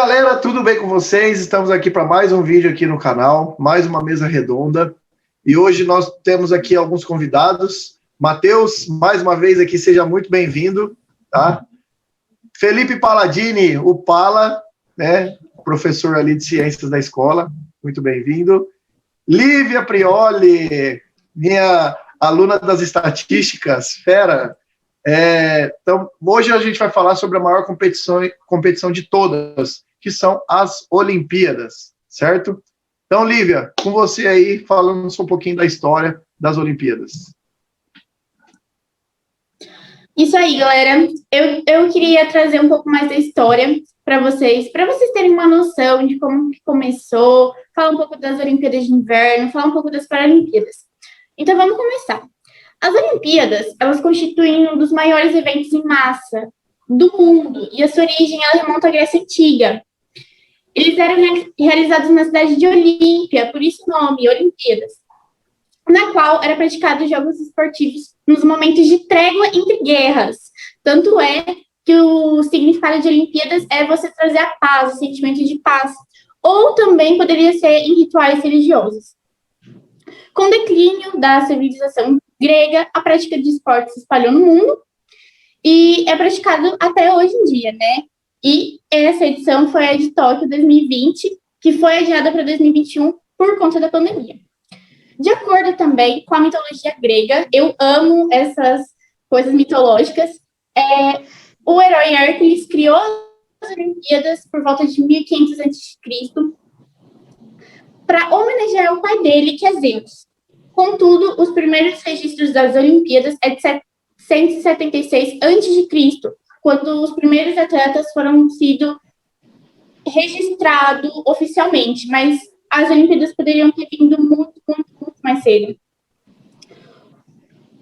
galera, tudo bem com vocês? Estamos aqui para mais um vídeo aqui no canal, mais uma mesa redonda. E hoje nós temos aqui alguns convidados. Matheus, mais uma vez aqui, seja muito bem-vindo, tá? Felipe Paladini, o Pala, né? Professor ali de ciências da escola, muito bem-vindo. Lívia Prioli, minha aluna das estatísticas, fera. Então, hoje a gente vai falar sobre a maior competição de todas, que são as Olimpíadas, certo? Então, Lívia, com você aí, falando um pouquinho da história das Olimpíadas. Isso aí, galera. Eu queria trazer um pouco mais da história para vocês terem uma noção de como que começou, falar um pouco das Olimpíadas de Inverno, falar um pouco das Paralimpíadas. Então, vamos começar. As Olimpíadas, elas constituem um dos maiores eventos em massa do mundo, e a sua origem ela remonta à Grécia Antiga. Eles eram realizados na cidade de Olímpia, por isso o nome, Olimpíadas, na qual era praticado jogos esportivos nos momentos de trégua entre guerras. Tanto é que o significado de Olimpíadas é você trazer a paz, o sentimento de paz, ou também poderia ser em rituais religiosos. Com o declínio da civilização grega, a prática de esportes se espalhou no mundo e é praticado até hoje em dia, né? E essa edição foi a de Tóquio 2020, que foi adiada para 2021 por conta da pandemia. De acordo também com a mitologia grega, eu amo essas coisas mitológicas, o herói Hércules criou as Olimpíadas por volta de 1500 a.C. para homenagear o pai dele, que é Zeus. Contudo, os primeiros registros das Olimpíadas é de 176 a.C., quando os primeiros atletas foram sido registrados oficialmente, mas as Olimpíadas poderiam ter vindo muito mais cedo.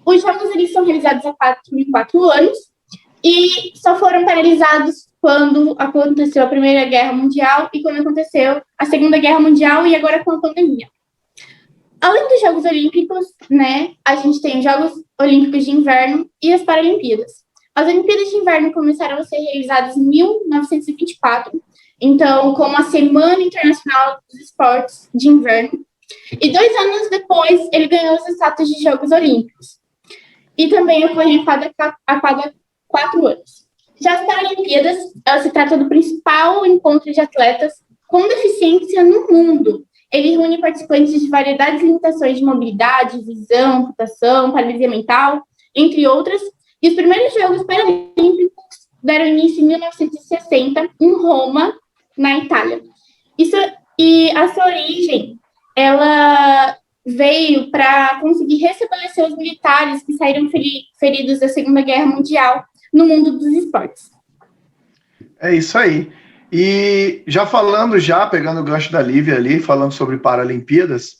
Os jogos eles são realizados há 4 anos e só foram paralisados quando aconteceu a Primeira Guerra Mundial e quando aconteceu a Segunda Guerra Mundial e agora com a pandemia. Além dos Jogos Olímpicos, né, a gente tem os Jogos Olímpicos de Inverno e as Paralimpíadas. As Olimpíadas de Inverno começaram a ser realizadas em 1924, então, como a Semana Internacional dos Esportes de Inverno. E 2 anos depois, ele ganhou os status de Jogos Olímpicos. E também ocorrem a cada 4 anos. Já as Paralimpíadas, se trata do principal encontro de atletas com deficiência no mundo. Ele reúne participantes de variedades de limitações de mobilidade, visão, amputação, paralisia mental, entre outras. E os primeiros Jogos Paralímpicos deram início em 1960, em Roma, na Itália. E a sua origem, ela veio para conseguir restabelecer os militares que saíram feridos da Segunda Guerra Mundial no mundo dos esportes. É isso aí. E pegando o gancho da Lívia ali, falando sobre Paralimpíadas,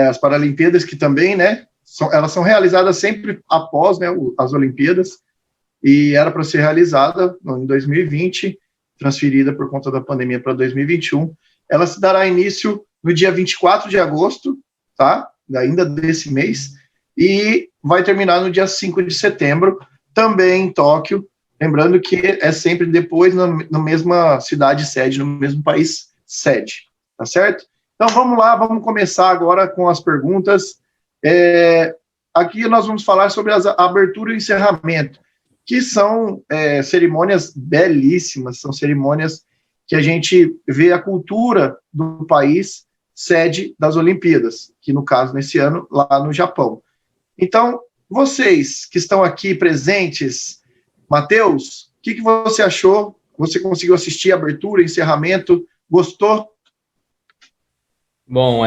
as Paralimpíadas que também, né, elas são realizadas sempre após, né, as Olimpíadas, e era para ser realizada em 2020, transferida por conta da pandemia para 2021. Ela se dará início no dia 24 de agosto, tá? Ainda desse mês, e vai terminar no dia 5 de setembro, também em Tóquio, lembrando que é sempre depois na mesma cidade sede, no mesmo país sede, tá certo? Então vamos lá, vamos começar agora com as perguntas. Aqui nós vamos falar sobre a abertura e o encerramento, que são cerimônias belíssimas, são cerimônias que a gente vê a cultura do país sede das Olimpíadas, que no caso, nesse ano, lá no Japão. Então, vocês que estão aqui presentes, Matheus, o que você achou? Você conseguiu assistir a abertura, encerramento? Gostou? Bom,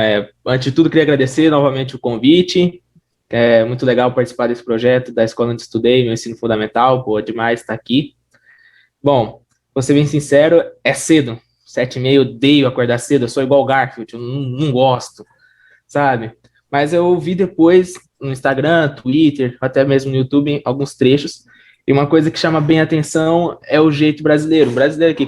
antes de tudo, queria agradecer novamente o convite. É muito legal participar desse projeto da escola onde estudei, meu ensino fundamental, pô, demais estar aqui. Bom, vou ser bem sincero, é cedo, 7h30, eu odeio acordar cedo, eu sou igual o Garfield, eu não gosto, sabe? Mas eu vi depois no Instagram, Twitter, até mesmo no YouTube, alguns trechos, e uma coisa que chama bem a atenção é o jeito brasileiro. O brasileiro que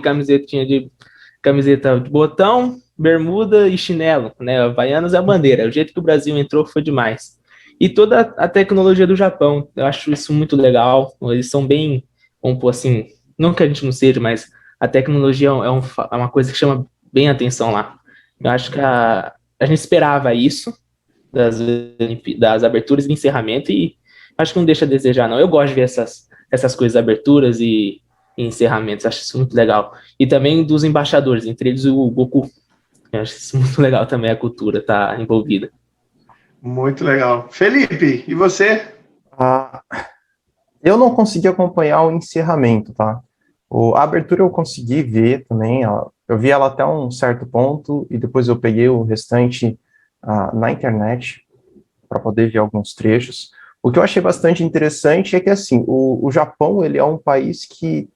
camiseta de botão, bermuda e chinelo, né? Havaianas é a bandeira, o jeito que o Brasil entrou foi demais. E toda a tecnologia do Japão, eu acho isso muito legal, eles são bem, vamos pôr assim, não que a gente não seja, mas a tecnologia é uma coisa que chama bem a atenção lá. Eu acho que a gente esperava isso das aberturas e encerramento, e acho que não deixa a desejar, não. Eu gosto de ver essas coisas, aberturas e encerramentos, acho isso muito legal. E também dos embaixadores, entre eles o Goku. Eu acho isso muito legal também, a cultura tá envolvida. Muito legal. Felipe, e você? Eu não consegui acompanhar o encerramento, tá? A abertura eu consegui ver também, eu vi ela até um certo ponto, e depois eu peguei o restante na internet, para poder ver alguns trechos. O que eu achei bastante interessante é que, assim, o Japão, ele é um país que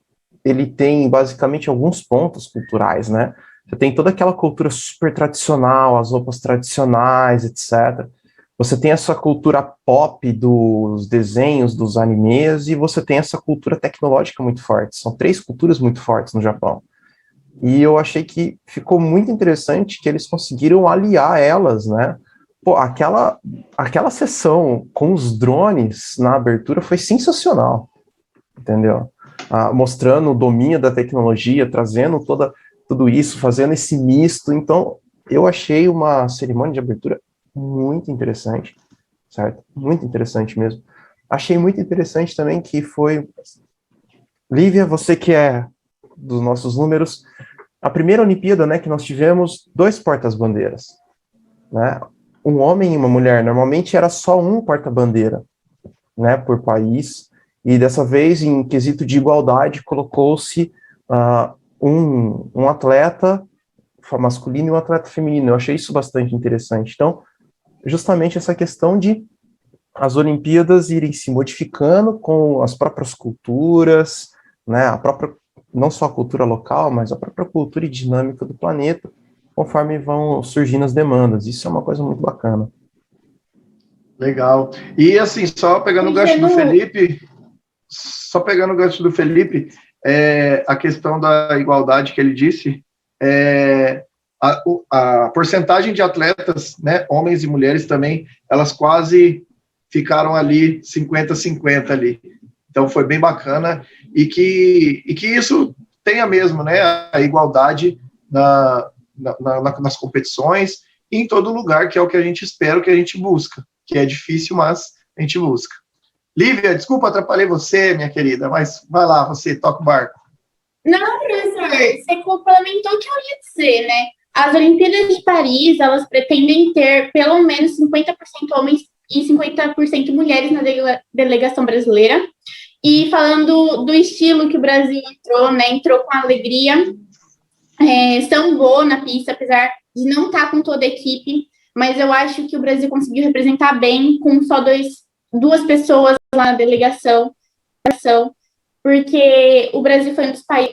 ele tem, basicamente, alguns pontos culturais, né? Você tem toda aquela cultura super tradicional, as roupas tradicionais, etc. Você tem essa cultura pop dos desenhos, dos animes, e você tem essa cultura tecnológica muito forte. São 3 culturas muito fortes no Japão. E eu achei que ficou muito interessante que eles conseguiram aliar elas, né? Pô, aquela sessão com os drones na abertura foi sensacional, entendeu? Mostrando o domínio da tecnologia, trazendo tudo isso, fazendo esse misto. Então, eu achei uma cerimônia de abertura muito interessante, certo? Muito interessante mesmo. Achei muito interessante também que foi... Lívia, você que é dos nossos números, a primeira Olimpíada, né, que nós tivemos 2 portas-bandeiras, né? Um homem e uma mulher. Normalmente era só um porta-bandeira, né, por país, e dessa vez, em quesito de igualdade, colocou-se um atleta masculino e um atleta feminino. Eu achei isso bastante interessante. Então, justamente essa questão de as Olimpíadas irem se modificando com as próprias culturas, né, não só a cultura local, mas a própria cultura e dinâmica do planeta, conforme vão surgindo as demandas. Isso é uma coisa muito bacana. Legal. E assim, só pegando o gancho do Felipe, a questão da igualdade que ele disse, a porcentagem de atletas, né, homens e mulheres também, elas quase ficaram ali 50-50 ali. Então foi bem bacana e que isso tenha mesmo, né, a igualdade nas competições e em todo lugar, que é o que a gente espera, o que a gente busca, que é difícil, mas a gente busca. Lívia, desculpa, atrapalhei você, minha querida, mas vai lá, você toca o barco. Não, professor, você complementou o que eu ia dizer, né? As Olimpíadas de Paris, elas pretendem ter pelo menos 50% homens e 50% mulheres na delegação brasileira. E falando do estilo que o Brasil entrou, né? Entrou com alegria, sambou na pista, apesar de não estar com toda a equipe, mas eu acho que o Brasil conseguiu representar bem com só 2 pessoas lá na delegação, porque o Brasil foi um dos países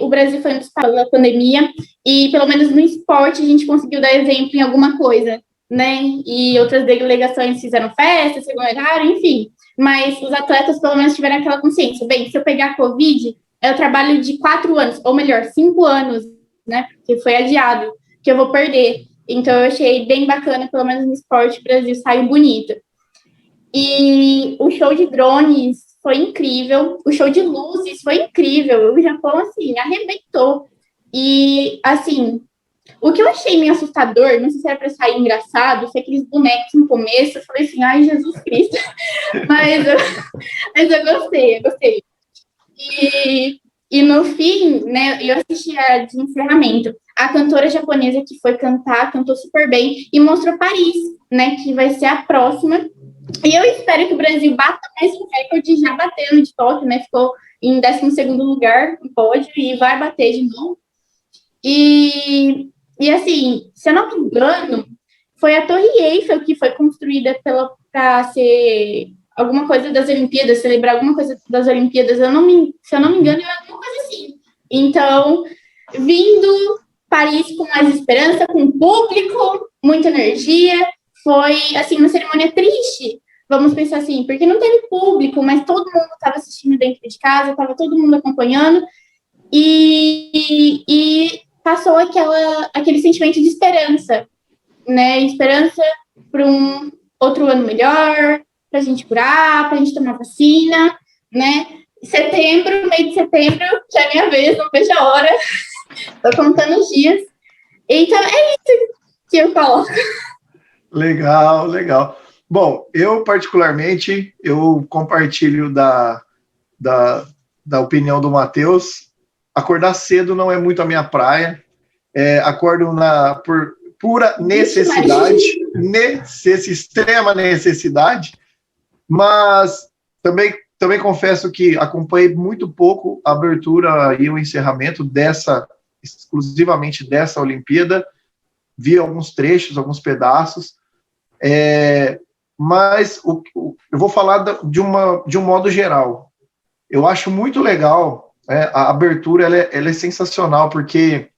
da pandemia, e pelo menos no esporte a gente conseguiu dar exemplo em alguma coisa, né? E outras delegações fizeram festa, segundo horário, enfim. Mas os atletas pelo menos tiveram aquela consciência. Bem, se eu pegar Covid, é o trabalho de 4 anos, ou melhor, 5 anos, né? Porque foi adiado, que eu vou perder. Então eu achei bem bacana, pelo menos no esporte, o Brasil saiu bonito. E o show de drones foi incrível, o show de luzes foi incrível, o Japão, assim, arrebentou. E, assim, o que eu achei meio assustador, não sei se era para sair engraçado, foi aqueles bonecos no começo, eu falei assim, ai, Jesus Cristo, mas eu gostei. E no fim, né, eu assisti a de encerramento, a cantora japonesa que foi cantar, cantou super bem, e mostrou Paris, né, que vai ser a próxima. E eu espero que o Brasil bata mais um recorde, já batendo de Tóquio, né? Ficou em 12º lugar no pódio e vai bater de novo. E assim, se eu não me engano, foi a Torre Eiffel que foi construída para ser alguma coisa das Olimpíadas, celebrar alguma coisa das Olimpíadas. Se eu não me engano, é alguma coisa assim. Então, vindo Paris com mais esperança, com público, muita energia. Foi, assim, uma cerimônia triste, vamos pensar assim, porque não teve público, mas todo mundo estava assistindo dentro de casa, estava todo mundo acompanhando, e passou aquele sentimento de esperança, né? Esperança para um outro ano melhor, para a gente curar, para a gente tomar vacina, né? Meio de setembro, já é minha vez, não vejo a hora. Tô contando os dias. Então, é isso que eu coloco. Legal, legal. Bom, eu particularmente, eu compartilho da opinião do Matheus. Acordar cedo não é muito a minha praia. Acordo por pura necessidade, extrema necessidade, mas também confesso que acompanhei muito pouco a abertura e o encerramento exclusivamente dessa Olimpíada. Vi alguns trechos, alguns pedaços, mas eu vou falar de um modo geral. Eu acho muito legal, a abertura, ela é sensacional, porque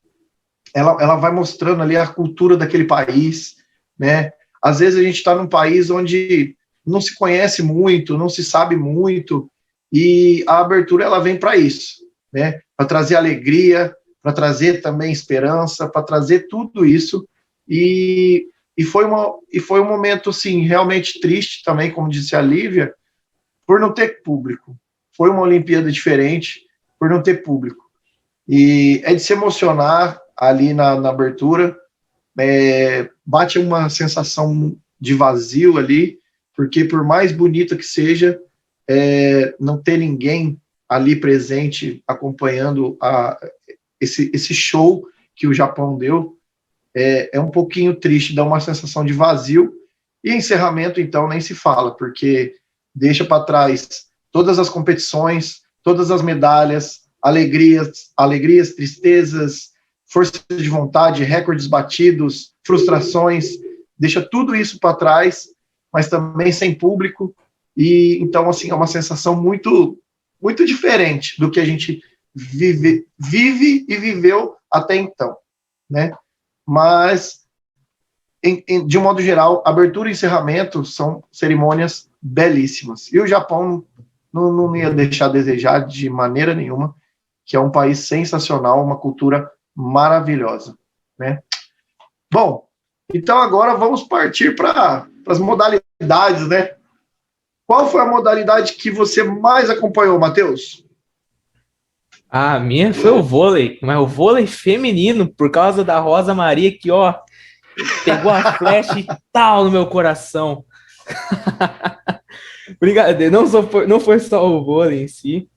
ela vai mostrando ali a cultura daquele país, né? Às vezes a gente está num país onde não se conhece muito, não se sabe muito, e a abertura ela vem para isso, né? Para trazer alegria, para trazer também esperança, para trazer tudo isso. E foi um momento, assim, realmente triste também, como disse a Lívia, por não ter público. Foi uma Olimpíada diferente por não ter público. E é de se emocionar ali na abertura, bate uma sensação de vazio ali, porque por mais bonita que seja, não ter ninguém ali presente acompanhando esse show que o Japão deu, é um pouquinho triste, dá uma sensação de vazio. E encerramento, então, nem se fala, porque deixa para trás todas as competições, todas as medalhas, alegrias, tristezas, força de vontade, recordes batidos, frustrações, deixa tudo isso para trás, mas também sem público. E então, assim, é uma sensação muito, muito diferente do que a gente vive e viveu até então, né? Mas, de um modo geral, abertura e encerramento são cerimônias belíssimas. E o Japão não ia deixar a desejar de maneira nenhuma, que é um país sensacional, uma cultura maravilhosa, né? Bom, então agora vamos partir para as modalidades, né? Qual foi a modalidade que você mais acompanhou, Matheus? A minha foi o vôlei, mas o vôlei feminino, por causa da Rosa Maria, que, ó, pegou a flecha e tal no meu coração. Brincadeira, não foi só o vôlei em si,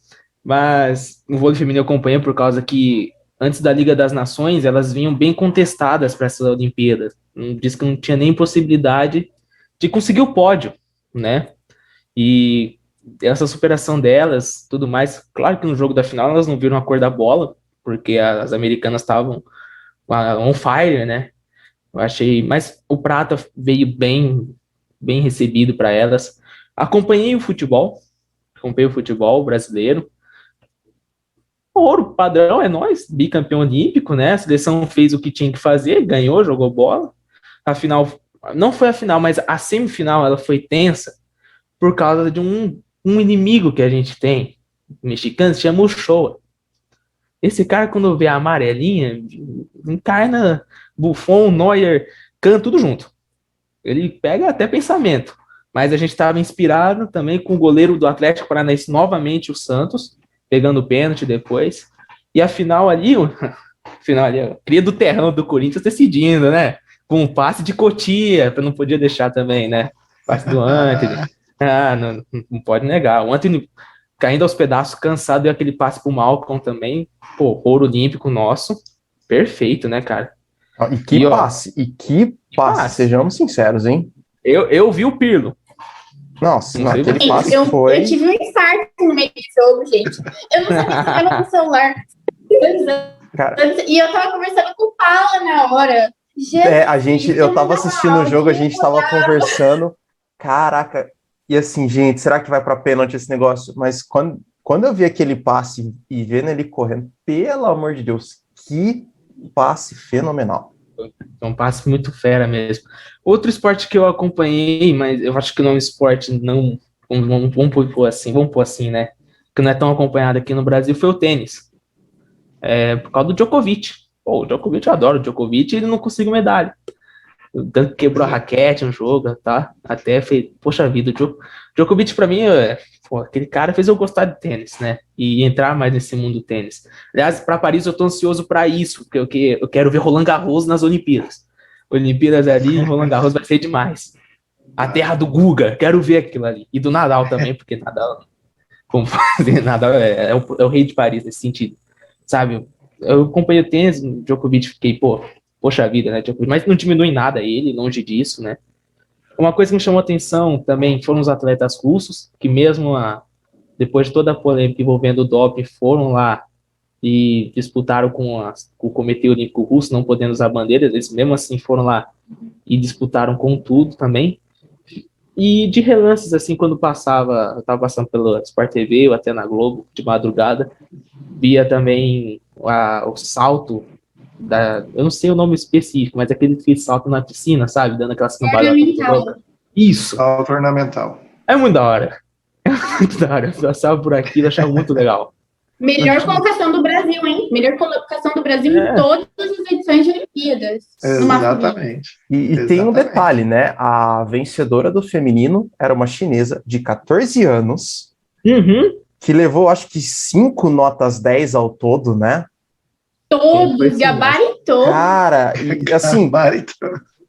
mas o vôlei feminino eu acompanhei por causa que, antes da Liga das Nações, elas vinham bem contestadas para essas Olimpíadas. Diz que não tinha nem possibilidade de conseguir o pódio, né? E essa superação delas, tudo mais, claro que no jogo da final elas não viram a cor da bola, porque as americanas estavam on fire, né? Eu achei, mas o prata veio bem recebido para elas. Acompanhei o futebol brasileiro. Ouro, padrão, é nós, bicampeão olímpico, né? A seleção fez o que tinha que fazer, ganhou, jogou bola. A final, não foi a final, mas a semifinal ela foi tensa por causa de um inimigo que a gente tem, mexicano, se chama Ochoa. Esse cara, quando vê a amarelinha, encarna Buffon, Neuer, Kahn, tudo junto. Ele pega até pensamento. Mas a gente estava inspirado também com o goleiro do Atlético Paranaense, novamente o Santos, pegando o pênalti depois. E a final ali, a cria do terrão do Corinthians decidindo, né? Com um passe de Cotia, não podia deixar também, né? Passe do Antony. Não pode negar. O Antony caindo aos pedaços, cansado, e aquele passe pro Malcolm também. Pô, ouro olímpico nosso. Perfeito, né, cara? E que passe, sejamos sinceros, hein? Eu vi o Pirlo. Nossa, aquele passe foi... Eu tive um infarto no meio do jogo, gente. Eu não sabia se estava com o celular. Cara, e eu tava conversando com o Paula na hora. Eu tava assistindo o jogo, a gente tava conversando. Caraca. E assim, gente, será que vai pra pênalti esse negócio? Mas quando eu vi aquele passe e vendo ele correndo, pelo amor de Deus, que passe fenomenal. É um passe muito fera mesmo. Outro esporte que eu acompanhei, mas eu acho que não é um esporte, não. Vamos pôr assim, né? Que não é tão acompanhado aqui no Brasil, foi o tênis. Por causa do Djokovic. Pô, o Djokovic, eu adoro o Djokovic, e ele não conseguiu medalha. tanto que quebrou a raquete no jogo, tá? Até fez, poxa vida, o Djokovic pra mim, pô, aquele cara fez eu gostar de tênis, né? E entrar mais nesse mundo do tênis. Aliás, pra Paris eu tô ansioso pra isso, porque eu quero ver Roland Garros nas Olimpíadas. Olimpíadas ali, Roland Garros vai ser demais. A terra do Guga, quero ver aquilo ali. E do Nadal também, porque Nadal, como fazer, Nadal é o rei de Paris nesse sentido, sabe? Eu acompanhei o tênis, o Djokovic, fiquei, poxa vida, né, Djokovic, mas não diminui nada ele, longe disso, né? Uma coisa que me chamou a atenção também foram os atletas russos, que mesmo depois de toda a polêmica envolvendo o doping, foram lá e disputaram com o Comitê Olímpico Russo, não podendo usar bandeiras, eles mesmo assim foram lá e disputaram com tudo também. E de relances, assim, quando eu estava passando pela Sport TV ou até na Globo, de madrugada, via também o salto, eu não sei o nome específico, mas aquele que salta na piscina, sabe? Dando aquelas cambalhotas. Isso. Salto ornamental. É muito da hora. É muito da hora. Eu passava por aquilo, achava muito legal. Melhor colocação do Brasil, hein? Melhor colocação do Brasil em todas as edições de Olimpíadas. Exatamente. E tem um detalhe, né? A vencedora do feminino era uma chinesa de 14 anos, que levou, acho que 5 notas 10 ao todo, né? Todos, gabaritou. Cara, e assim,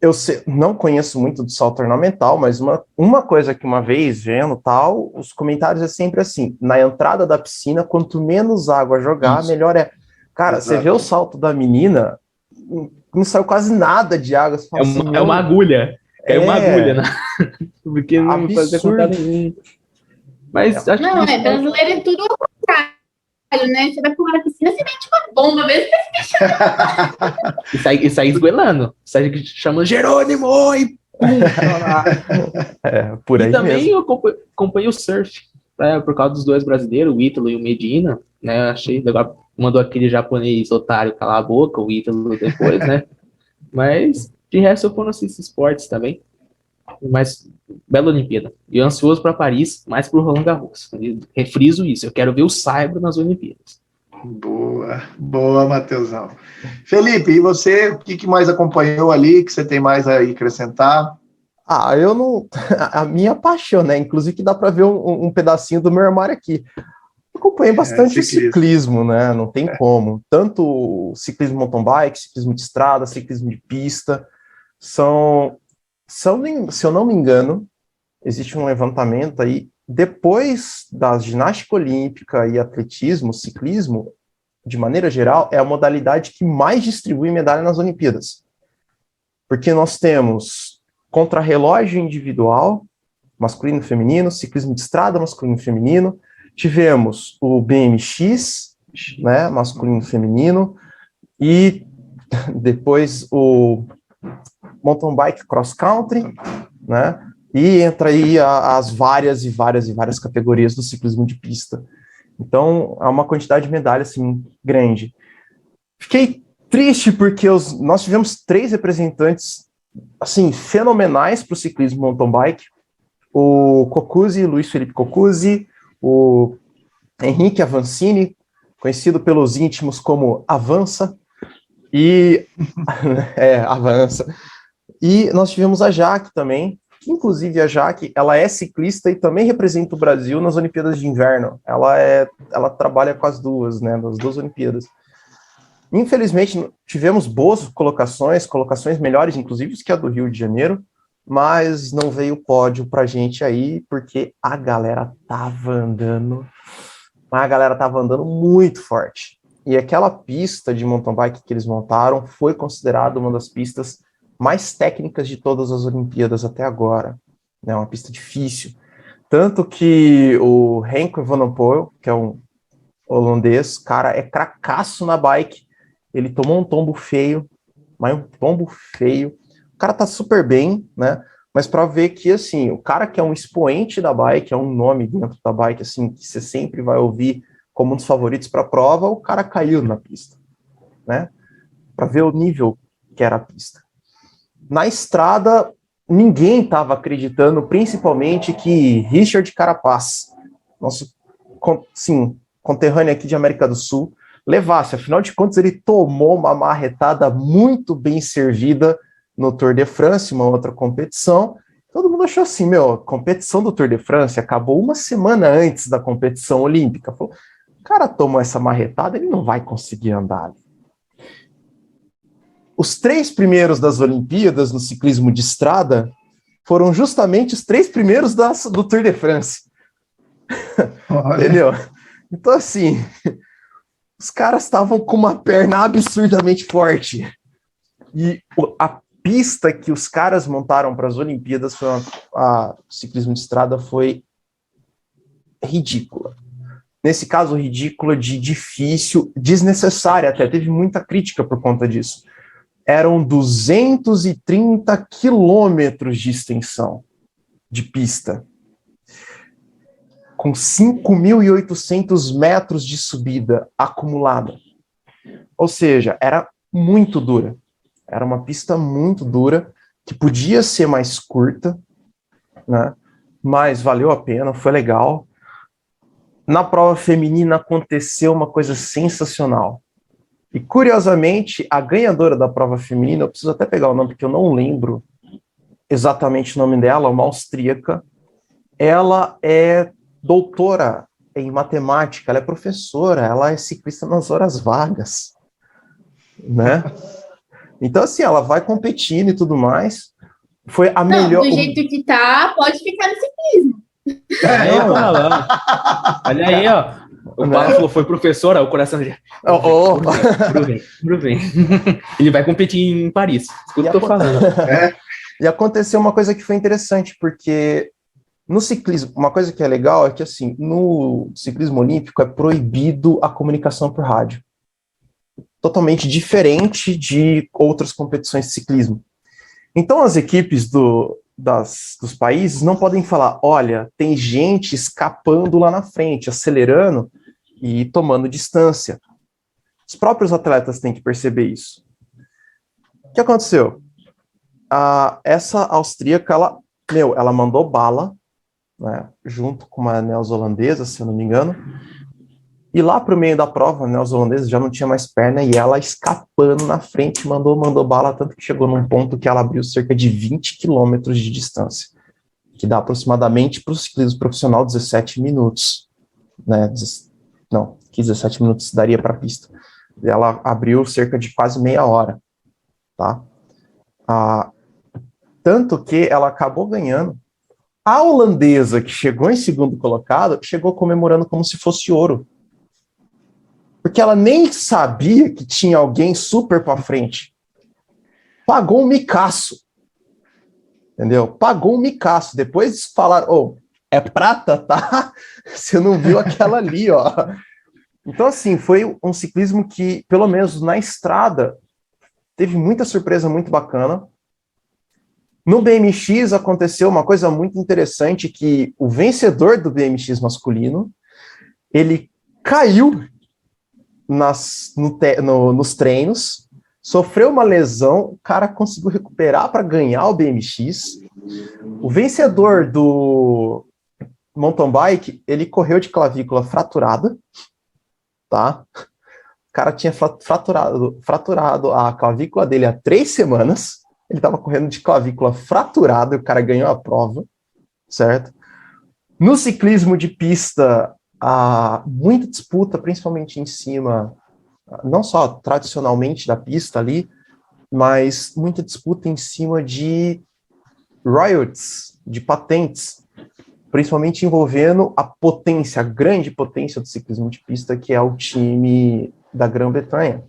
eu não conheço muito do salto ornamental, mas uma coisa que uma vez vendo tal, os comentários é sempre assim, na entrada da piscina, quanto menos água jogar, melhor é. Cara, você vê o salto da menina, não saiu quase nada de água. Você fala é uma agulha. É uma agulha, né? Porque não fazia contato nenhum. Mas acho que brasileiro é tudo ao contrário, né? Você vai pular na piscina, você mete uma bomba mesmo. E sai esgoelando. Sai chamando Jerônimo e por aí e também mesmo. eu acompanhei o surf, por causa dos dois brasileiros, o Ítalo e o Medina, né? Achei legal. Mandou aquele japonês otário calar a boca, o Ítalo depois, né? Mas de resto eu conheci esses esportes também. Mas bela Olimpíada. E ansioso para Paris, mais para o Roland Garros. Refriso isso, eu quero ver o Saibro nas Olimpíadas. Boa, Matheusão. Felipe, e você, o que mais acompanhou ali, que você tem mais a acrescentar? Eu não... A minha paixão, né? Inclusive que dá para ver um pedacinho do meu armário aqui. Eu acompanhei bastante o ciclismo, né? Não tem como. Tanto ciclismo mountain bike, ciclismo de estrada, ciclismo de pista. Se eu não me engano, existe um levantamento aí, depois da ginástica olímpica e atletismo, ciclismo, de maneira geral, é a modalidade que mais distribui medalha nas Olimpíadas. Porque nós temos contrarrelógio individual, masculino e feminino, ciclismo de estrada, masculino e feminino, tivemos o BMX, né, masculino e feminino, e depois o mountain bike cross country, né? E entra aí as várias categorias do ciclismo de pista. Então, há uma quantidade de medalhas, assim, grande. Fiquei triste porque nós tivemos 3 representantes, assim, fenomenais para o ciclismo mountain bike. O Cocuzzi, Luiz Felipe Cocuzzi, o Henrique Avancini, conhecido pelos íntimos como Avança, e... Avança. E nós tivemos a Jaque também, que inclusive a Jaque, ela é ciclista e também representa o Brasil nas Olimpíadas de Inverno. Ela trabalha com as duas, né, nas 2 Olimpíadas. Infelizmente, tivemos boas colocações melhores, inclusive, que a do Rio de Janeiro, mas não veio pódio pra gente aí, porque a galera tava andando muito forte. E aquela pista de mountain bike que eles montaram foi considerada uma das pistas mais técnicas de todas as Olimpíadas até agora, né? Uma pista difícil. Tanto que o Remco Evenepoel, que é um holandês, cara, é cracaço na bike. Ele tomou um tombo feio, mas um tombo feio. O cara tá super bem, né? Mas para ver que, assim, o cara que é um expoente da bike, é um nome dentro da bike, assim, que você sempre vai ouvir como um dos favoritos para a prova, o cara caiu na pista, né? Para ver o nível que era a pista. Na estrada, ninguém estava acreditando, principalmente que Richard Carapaz, nosso conterrâneo aqui de América do Sul, levasse. Afinal de contas, ele tomou uma marretada muito bem servida no Tour de France, uma outra competição. Todo mundo achou assim, a competição do Tour de France acabou uma semana antes da competição olímpica. Falou, o cara tomou essa marretada, ele não vai conseguir andar. Os 3 primeiros das Olimpíadas no ciclismo de estrada foram justamente os 3 primeiros do Tour de France. Entendeu? Então, assim, os caras estavam com uma perna absurdamente forte. E a pista que os caras montaram para as Olimpíadas, a ciclismo de estrada, foi ridícula. Nesse caso, ridícula de difícil, desnecessária até, teve muita crítica por conta disso. Eram 230 quilômetros de extensão de pista, com 5.800 metros de subida acumulada. Ou seja, era muito dura. Era uma pista muito dura, que podia ser mais curta, né? Mas valeu a pena, foi legal. Na prova feminina aconteceu uma coisa sensacional. E, curiosamente, a ganhadora da prova feminina, eu preciso até pegar o nome, porque eu não lembro exatamente o nome dela, uma austríaca. Ela é doutora em matemática, ela é professora, ela é ciclista nas horas vagas, né? Então, assim, ela vai competindo e tudo mais. Foi a melhor... Do jeito que tá, pode ficar no ciclismo. Olha aí, ó. O Paulo falou, foi professora, o coração já... Provém. Ele vai competir em Paris. Isso que eu tô falando. E aconteceu uma coisa que foi interessante, porque no ciclismo, uma coisa que é legal é que, assim, no ciclismo olímpico é proibido a comunicação por rádio. Totalmente diferente de outras competições de ciclismo. Então, as equipes dos países não podem falar, olha, tem gente escapando lá na frente, acelerando e tomando distância. Os próprios atletas têm que perceber isso. O que aconteceu? Essa austríaca, ela mandou bala, né, junto com uma neozelandesa, se eu não me engano, e lá pro meio da prova, a neozelandesa já não tinha mais perna, e ela escapando na frente, mandou bala, tanto que chegou num ponto que ela abriu cerca de 20 quilômetros de distância, que dá aproximadamente para o ciclismo profissional 17 minutos, né, que 17 minutos daria para a pista. Ela abriu cerca de quase meia hora, tá? Tanto que ela acabou ganhando. A holandesa, que chegou em segundo colocado, chegou comemorando como se fosse ouro. Porque ela nem sabia que tinha alguém super para frente. Pagou um micaço. Entendeu? Pagou um micaço. Depois falaram, é prata, tá? Você não viu aquela ali, ó. Então, assim, foi um ciclismo que, pelo menos na estrada, teve muita surpresa muito bacana. No BMX aconteceu uma coisa muito interessante, que o vencedor do BMX masculino, ele caiu nos treinos, sofreu uma lesão, o cara conseguiu recuperar para ganhar o BMX. O vencedor do mountain bike, ele correu de clavícula fraturada, tá? O cara tinha fraturado a clavícula dele há 3 semanas, ele estava correndo de clavícula fraturada, e o cara ganhou a prova, certo? No ciclismo de pista, há muita disputa, principalmente em cima, não só tradicionalmente da pista ali, mas muita disputa em cima de royalties, de patentes, principalmente envolvendo a potência, a grande potência do ciclismo de pista, que é o time da Grã-Bretanha.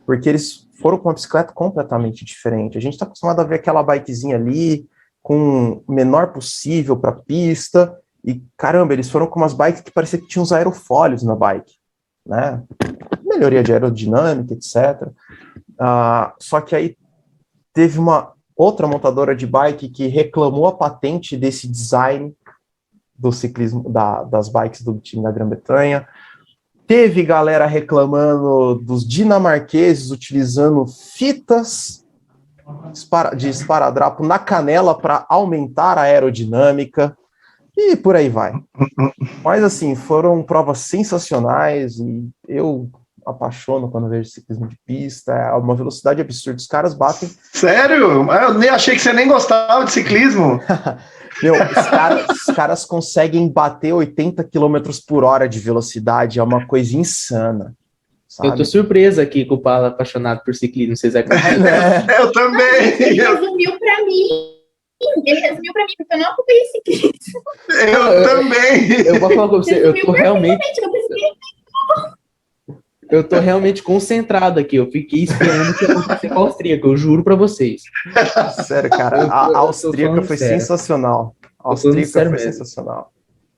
Porque eles foram com uma bicicleta completamente diferente. A gente está acostumado a ver aquela bikezinha ali, com o menor possível para a pista, e caramba, eles foram com umas bikes que parecia que tinham uns aerofólios na bike, né? Melhoria de aerodinâmica, etc. Só que aí teve uma outra montadora de bike que reclamou a patente desse design do ciclismo, das bikes do time da Grã-Bretanha. Teve galera reclamando dos dinamarqueses utilizando fitas de esparadrapo na canela para aumentar a aerodinâmica, e por aí vai. Mas, assim, foram provas sensacionais, e eu apaixono quando vejo ciclismo de pista, é uma velocidade absurda, os caras batem... Sério? Eu nem achei que você nem gostava de ciclismo. Meu, os caras conseguem bater 80 km por hora de velocidade, é uma coisa insana, sabe? Eu tô surpresa aqui com o Paulo apaixonado por ciclismo, vocês acreditam? Eu também. Ele resumiu pra mim. Ele resumiu pra mim, porque eu não acompanhei ciclismo. Eu também. Eu vou falar com você, eu tô realmente... Eu Eu tô realmente concentrado aqui. Eu fiquei esperando o que ia acontecer com a austríaca, eu juro pra vocês. Sério, cara, a austríaca foi sério. sensacional. A Tô falando austríaca sério foi mesmo. sensacional.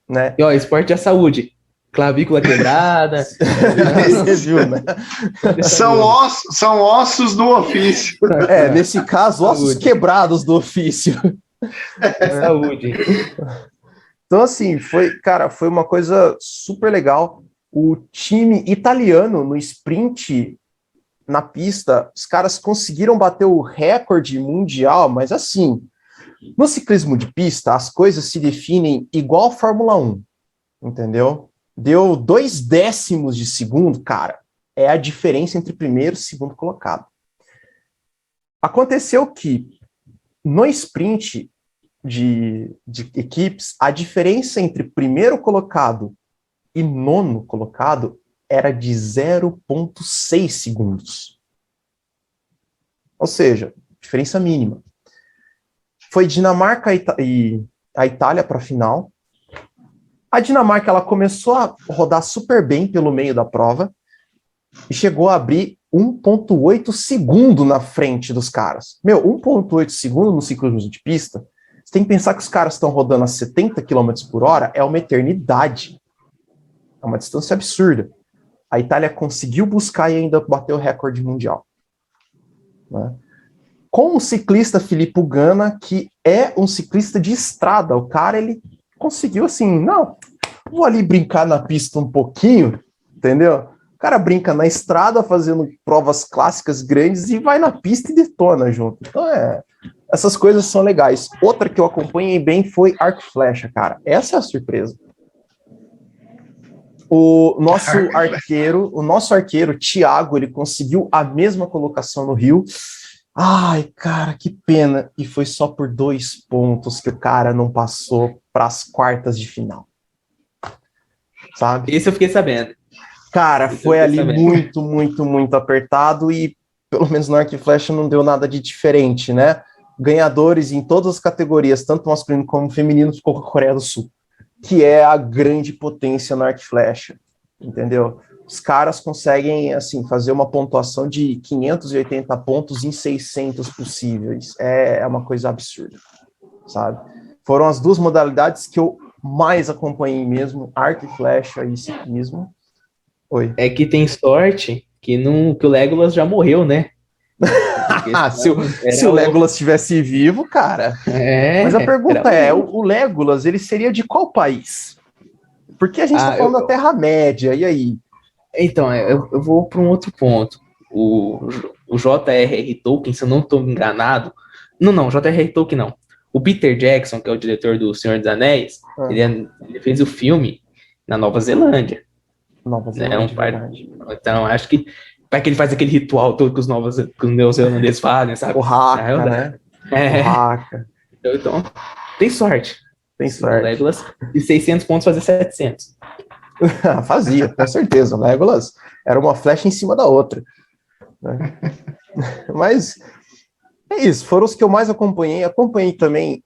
Né? E ó, esporte é saúde. Clavícula quebrada. Você viu, né? São ossos do ofício. Nesse caso, ossos quebrados do ofício. É saúde. Então, assim, foi uma coisa super legal. O time italiano no sprint na pista, os caras conseguiram bater o recorde mundial, mas assim, no ciclismo de pista, as coisas se definem igual a Fórmula 1, entendeu? Deu 0,2 de segundo, cara, é a diferença entre primeiro e segundo colocado. Aconteceu que no sprint de equipes, a diferença entre primeiro colocado e nono colocado era de 0,6 segundos. Ou seja, diferença mínima. Foi Dinamarca e a Itália para a final. A Dinamarca ela começou a rodar super bem pelo meio da prova e chegou a abrir 1,8 segundo na frente dos caras. 1,8 segundo no ciclismo de pista, você tem que pensar que os caras estão rodando a 70 km por hora, é uma eternidade. É uma distância absurda. A Itália conseguiu buscar e ainda bateu o recorde mundial. Né? Com o ciclista Filippo Ganna, que é um ciclista de estrada. O cara, ele conseguiu assim, não, vou ali brincar na pista um pouquinho, entendeu? O cara brinca na estrada, fazendo provas clássicas grandes e vai na pista e detona junto. Então, essas coisas são legais. Outra que eu acompanhei bem foi arco e flecha, cara. Essa é a surpresa. O nosso arqueiro, Thiago, ele conseguiu a mesma colocação no Rio. Ai, cara, que pena. E foi só por 2 pontos que o cara não passou para as quartas de final. Sabe? Isso eu fiquei sabendo. Cara, foi ali muito, muito, muito apertado e pelo menos no arco e flecha não deu nada de diferente, né? Ganhadores em todas as categorias, tanto masculino como feminino, ficou com a Coreia do Sul, que é a grande potência no arco e flecha, entendeu? Os caras conseguem, assim, fazer uma pontuação de 580 pontos em 600 possíveis. É uma coisa absurda, sabe? Foram as 2 modalidades que eu mais acompanhei mesmo, arco e flecha e ciclismo. Oi. É que tem sorte que o Legolas já morreu, né? Se o Legolas estivesse vivo, cara. Mas a pergunta o Legolas, ele seria de qual país? Porque a gente tá falando da Terra-média, e aí? Então, eu vou para um outro ponto. O J.R.R. Tolkien, se eu não estou enganado... Não, J.R.R. Tolkien não. O Peter Jackson, que é o diretor do Senhor dos Anéis, ele fez o filme na Nova Zelândia. Então, acho que vai que ele faz aquele ritual todo que os neozelandeses fazem, sabe? O Haka, né? O Haka. Então, tem sorte. Tem sorte. O Legolas, de 600 pontos, fazer 700. Fazia, com certeza. O Legolas era uma flecha em cima da outra. Né? Mas é isso, foram os que eu mais acompanhei. Acompanhei também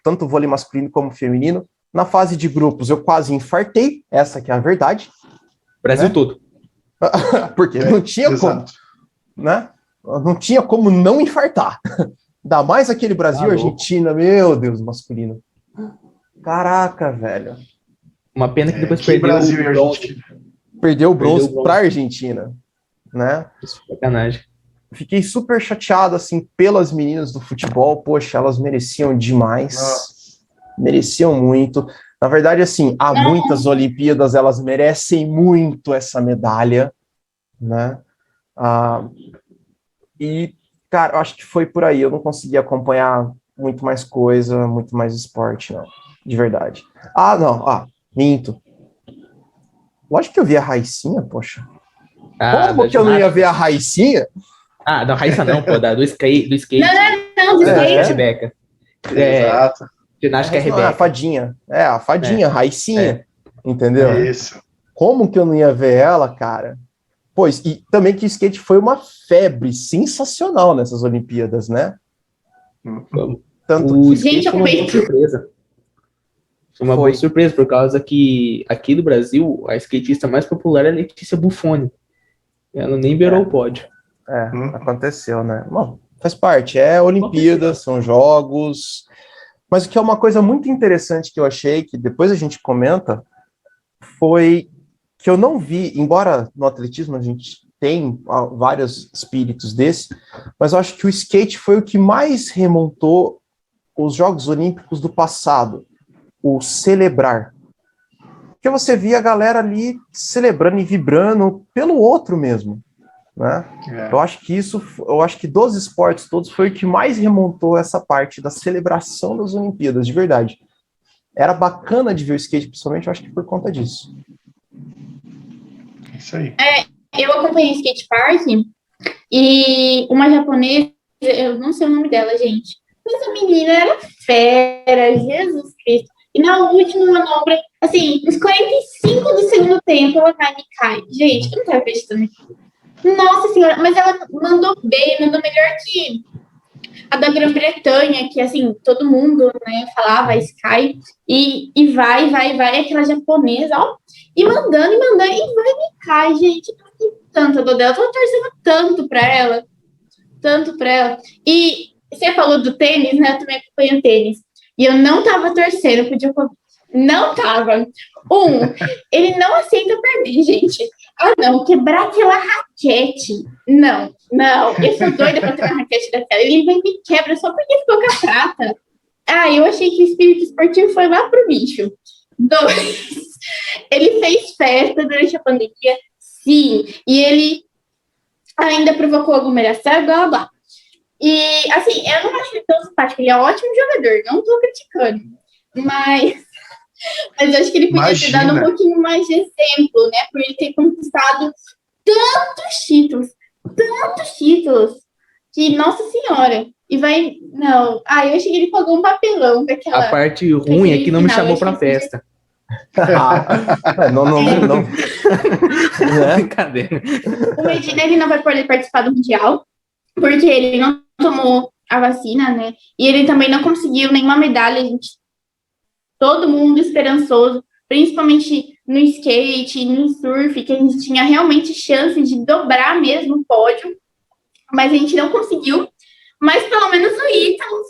tanto o vôlei masculino como feminino. Na fase de grupos, eu quase infartei, essa que é a verdade. Brasil todo. Porque não tinha como, né? Não tinha como não infartar. Ainda mais aquele Brasil, Argentina, meu Deus, masculino. Caraca, velho. Uma pena que depois perdeu Brasil o bronze. Perdeu o bronze para a Argentina, né? Isso é sacanagem. Fiquei super chateado, assim, pelas meninas do futebol. Poxa, elas mereciam demais. Mereciam muito. Na verdade, assim, há muitas Olimpíadas, elas merecem muito essa medalha, né? E, cara, eu acho que foi por aí. Eu não consegui acompanhar muito mais coisa, muito mais esporte, não. De verdade. Minto. Lógico que eu vi a Raicinha, poxa. Como que eu não ia ver a Raicinha? Ah, da Raíssa não, pô, do skate. Não, do skate. Rebeca. Exato. Ginástica é Não, Rebeca. a fadinha. a fadinha, Raicinha. Entendeu? Isso. Como que eu não ia ver ela, cara? Pois, e também que o skate foi uma febre sensacional nessas Olimpíadas, né? Tanto O que... skate Gente, foi uma boa surpresa. Foi uma boa surpresa, por causa que aqui no Brasil, a skatista mais popular é a Letícia Buffoni. Ela nem beirou o pódio. Aconteceu, né? Bom, faz parte, Olimpíadas, são jogos, mas o que é uma coisa muito interessante que eu achei, que depois a gente comenta, foi que eu não vi, embora no atletismo a gente tem vários espíritos desse, mas eu acho que o skate foi o que mais remontou os Jogos Olímpicos do passado, o celebrar. Porque você via a galera ali celebrando e vibrando pelo outro mesmo, né? Eu acho que dos esportes todos foi o que mais remontou essa parte da celebração das Olimpíadas, de verdade. Era bacana de ver o skate, principalmente, eu acho que por conta disso. Isso aí. Eu acompanhei o skate park e uma japonesa, eu não sei o nome dela, gente, mas a menina era fera, Jesus Cristo. E na última manobra, assim, uns 45 do segundo tempo, ela vai e cai. Gente, eu não tava acreditando. Nossa senhora, mas ela mandou bem, mandou melhor que a da Grã-Bretanha, que, assim, todo mundo, né, falava Sky, e vai, aquela japonesa, ó, e mandando, e vai e cai, gente. Eu tô tanto dor dela, eu tô torcendo tanto pra ela. E você falou do tênis, né, eu também acompanho tênis. E eu não tava torcendo pro Djokovic. Não tava. Ele não aceita perder, gente. Ah, não, quebrar aquela raquete. Não. Eu sou doida pra ter uma raquete daquela. Ele vai me quebra só porque ficou com a prata. Eu achei que o espírito esportivo foi lá pro bicho. 2, ele fez festa durante a pandemia, sim. E ele ainda provocou aglomeração, blá, blá. E, assim, eu não acho ele tão simpático. Ele é um ótimo jogador, não tô criticando. Mas eu acho que ele podia ter dado um pouquinho mais de exemplo, né? Por ele ter conquistado tantos títulos, que, nossa senhora, e vai, não, eu achei que ele pagou um papelão daquela... A parte ruim é que não me chamou pra festa. Não. Brincadeira. O Medina, ele não vai poder participar do Mundial, porque ele não tomou a vacina, né? E ele também não conseguiu nenhuma medalha, gente. Todo mundo esperançoso, principalmente no skate, no surf, que a gente tinha realmente chance de dobrar mesmo o pódio, mas a gente não conseguiu. Mas pelo menos o Ítalo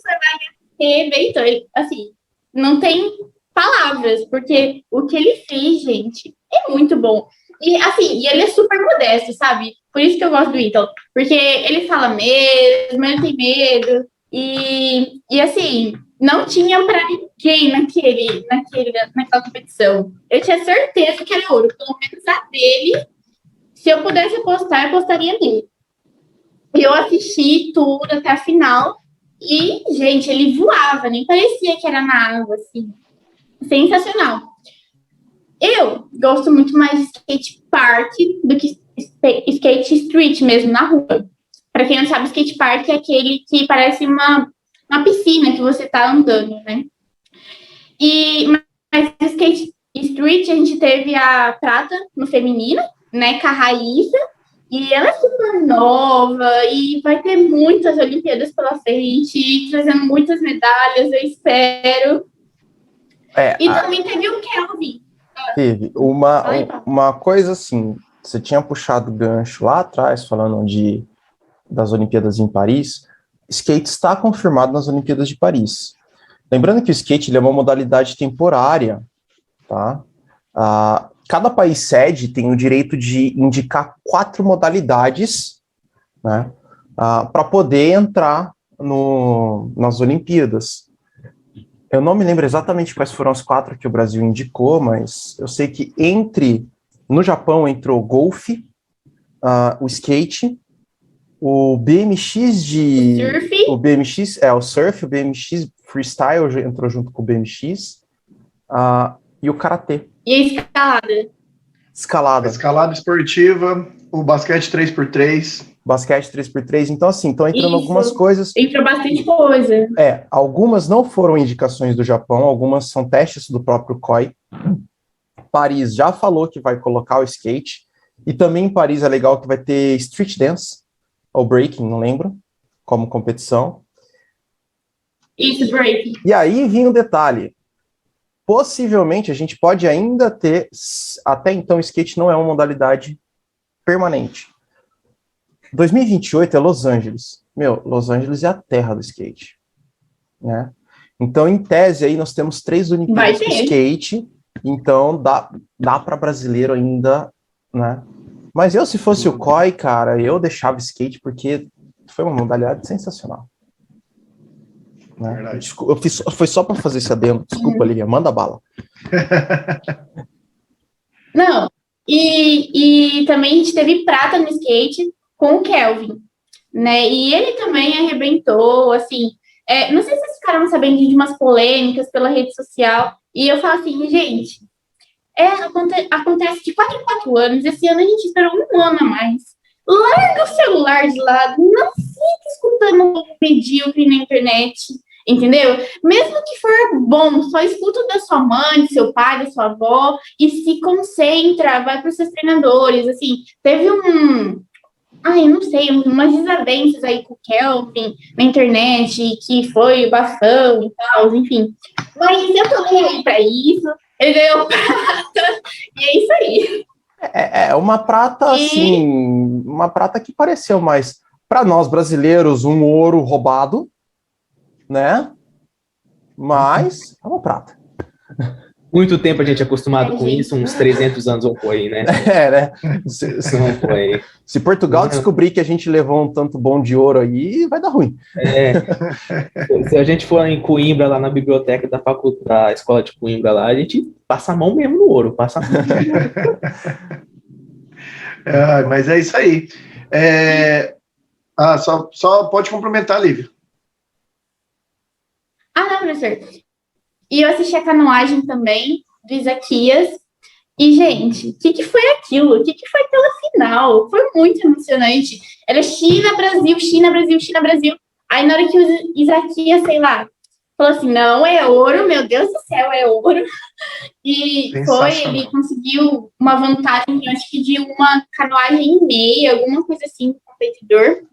arrebentou. Ele, assim, não tem palavras, porque o que ele fez, gente, é muito bom. E, assim, ele é super modesto, sabe? Por isso que eu gosto do Ítalo, porque ele fala mesmo, ele tem medo, e assim, não tinha pra ninguém naquela competição. Eu tinha certeza que era ouro, pelo menos a dele. Se eu pudesse apostar, eu apostaria nele. Eu assisti tudo até a final e, gente, ele voava, nem parecia que era na água, assim. Sensacional. Eu gosto muito mais de skate park do que skate street mesmo, na rua. Para quem não sabe, skate park é aquele que parece uma piscina que você tá andando, né? Mas skate street, a gente teve a prata no feminino, né, com a Raíssa, e ela é super nova, e vai ter muitas Olimpíadas pela frente, trazendo muitas medalhas, eu espero. Também teve o Kelvin. Teve uma coisa assim, você tinha puxado o gancho lá atrás, falando das Olimpíadas em Paris. Skate está confirmado nas Olimpíadas de Paris. Lembrando que o skate ele é uma modalidade temporária, tá? Cada país sede tem o direito de indicar 4 modalidades, né, para poder entrar nas Olimpíadas. Eu não me lembro exatamente quais foram as 4 que o Brasil indicou, mas eu sei que no Japão entrou o golfe, o skate, o BMX Surf? O surf, o BMX freestyle já entrou junto com o BMX, e o karatê. E a escalada. Escalada. Escalada esportiva. O basquete 3x3. Basquete 3x3. Então, assim, estão entrando Isso. algumas coisas. Entrou bastante coisa. Algumas não foram indicações do Japão, algumas são testes do próprio COI. Paris já falou que vai colocar o skate. E também em Paris é legal que vai ter street dance, ou breaking, não lembro, como competição. Isso, break. E aí vinha um detalhe. Possivelmente a gente pode ainda ter, até então o skate não é uma modalidade permanente. 2028 é Los Angeles. Los Angeles é a terra do skate, né? Então, em tese, aí nós temos 3 Olimpíadas de skate, então dá para brasileiro ainda, né? Mas se fosse o COI, cara, eu deixava skate porque foi uma modalidade sensacional. Né? Foi só para fazer esse adendo. Desculpa, Lívia, manda bala. Não, e também a gente teve prata no skate com o Kelvin, né? E ele também arrebentou, assim. Não sei se vocês ficaram sabendo de umas polêmicas pela rede social. E eu falo assim, gente, acontece de 4 em 4 anos. Esse ano a gente esperou 1 ano a mais. Larga o celular de lado, não fica escutando um medíocre na internet, entendeu? Mesmo que for bom, só escuta da sua mãe, do seu pai, da sua avó, e se concentra, vai para os seus treinadores, assim. Teve não sei, umas desavenças aí com o Kelvin na internet, que foi bafão e tal, enfim. Mas eu tô nem aí pra isso, ele ganhou prata, e é isso aí. Uma prata, assim, uma prata que pareceu mais, para nós brasileiros, um ouro roubado, né? Mas é uma prata. Muito tempo a gente é acostumado com isso, uns 300 anos ou foi, né? Né? Não foi. Se Portugal descobrir que a gente levou um tanto bom de ouro aí, vai dar ruim. Se a gente for em Coimbra, lá na biblioteca da escola de Coimbra, lá, a gente passa a mão mesmo no ouro, passa a mão. Mas é isso aí. Só pode complementar, Lívia. Não, professor. E eu assisti a canoagem também, do Isaquias. E, gente, o que foi aquilo? O que foi aquela final? Foi muito emocionante. Era China, Brasil, China, Brasil, China, Brasil. Aí, na hora que o Isaquias, sei lá, falou assim, não, é ouro, meu Deus do céu, é ouro. E ele conseguiu uma vantagem, eu acho que de uma canoagem e meia, alguma coisa assim, do competidor.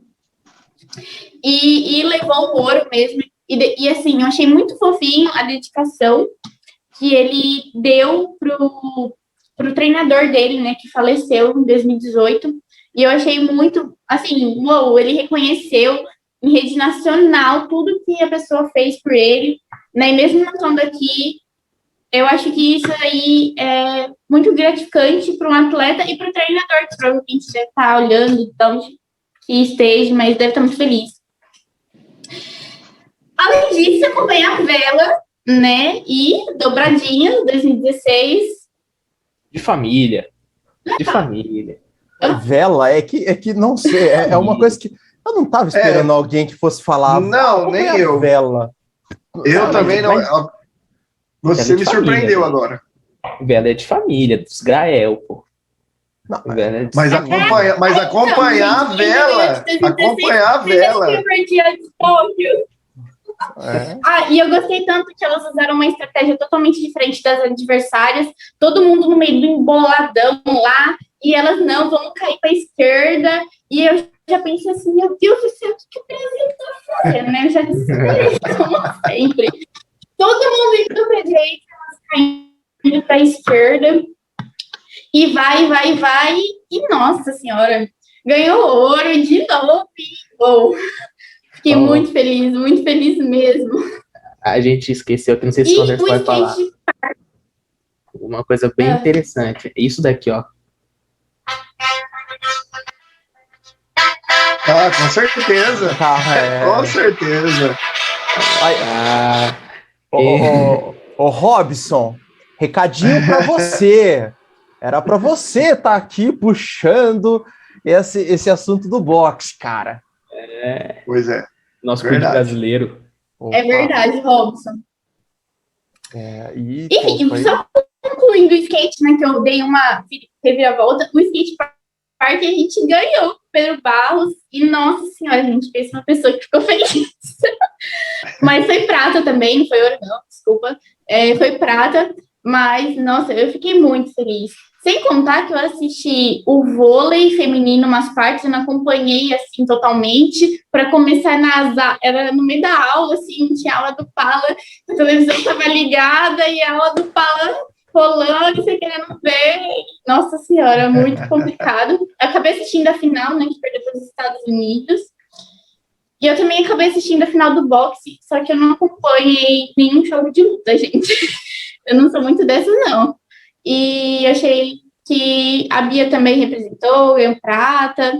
E levou o ouro mesmo. E assim, eu achei muito fofinho a dedicação que ele deu pro treinador dele, né, que faleceu em 2018. E eu achei muito, assim, ele reconheceu em rede nacional tudo que a pessoa fez por ele, né, e mesmo não estando aqui, eu acho que isso aí é muito gratificante para um atleta e para o treinador, que provavelmente deve estar olhando, então, que esteja, mas deve estar muito feliz. Além disso, acompanhar a vela, né? E dobradinha 2016. De família. De família. A vela é que não sei, é uma coisa que eu não estava esperando alguém que fosse falar. Não, nem eu. Vela. Eu também não. Você me surpreendeu agora. Vela é de família, dos Grael, pô. Não, mas acompanhar a vela. Acompanhar a vela. E eu gostei tanto que elas usaram uma estratégia totalmente diferente das adversárias, todo mundo no meio do emboladão lá, e elas vão cair para a esquerda, e eu já pensei assim, meu Deus do céu, o que o Brasil tá fazendo, né? Eu já disse, como sempre. Todo mundo indo para a direita, elas caindo para a esquerda, e vai, e nossa senhora, ganhou ouro de novo, Fiquei muito feliz mesmo. A gente esqueceu, que não sei se o Anderson vai falar. Uma coisa bem interessante. Isso daqui, ó. Com certeza. Com certeza. Ô, Robson, recadinho para você. Era para você estar aqui puxando esse assunto do boxe, cara. Pois é. Nosso clube brasileiro. Opa. É verdade, Robson. Enfim, só concluindo o skate, né, que eu dei uma reviravolta, o skate parte, a gente ganhou o Pedro Barros, e nossa senhora, a gente fez uma pessoa que ficou feliz. Mas foi prata também, não foi ouro não, desculpa. Foi prata, mas, nossa, eu fiquei muito feliz. Sem contar que eu assisti o vôlei feminino, umas partes, eu não acompanhei, assim, totalmente, para começar era no meio da aula, assim, tinha aula do Pala, a televisão estava ligada, e a aula do Pala rolando, você querendo ver. Nossa senhora, muito complicado. Eu acabei assistindo a final, né, que perdeu para os Estados Unidos, e eu também acabei assistindo a final do boxe, só que eu não acompanhei nenhum jogo de luta, gente. Eu não sou muito dessa, não. E achei que a Bia também representou, ganhou prata.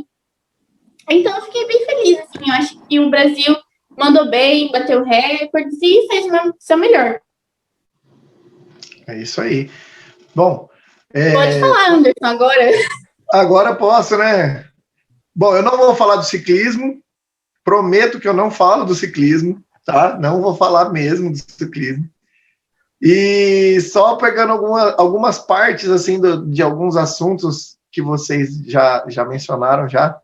Então, eu fiquei bem feliz, assim. Eu acho que o Brasil mandou bem, bateu recordes e fez o seu melhor. É isso aí. Bom... Pode falar, Anderson, agora. Agora posso, né? Bom, eu não vou falar do ciclismo. Prometo que eu não falo do ciclismo, tá? Não vou falar mesmo do ciclismo. E só pegando algumas partes assim de alguns assuntos que vocês já mencionaram já.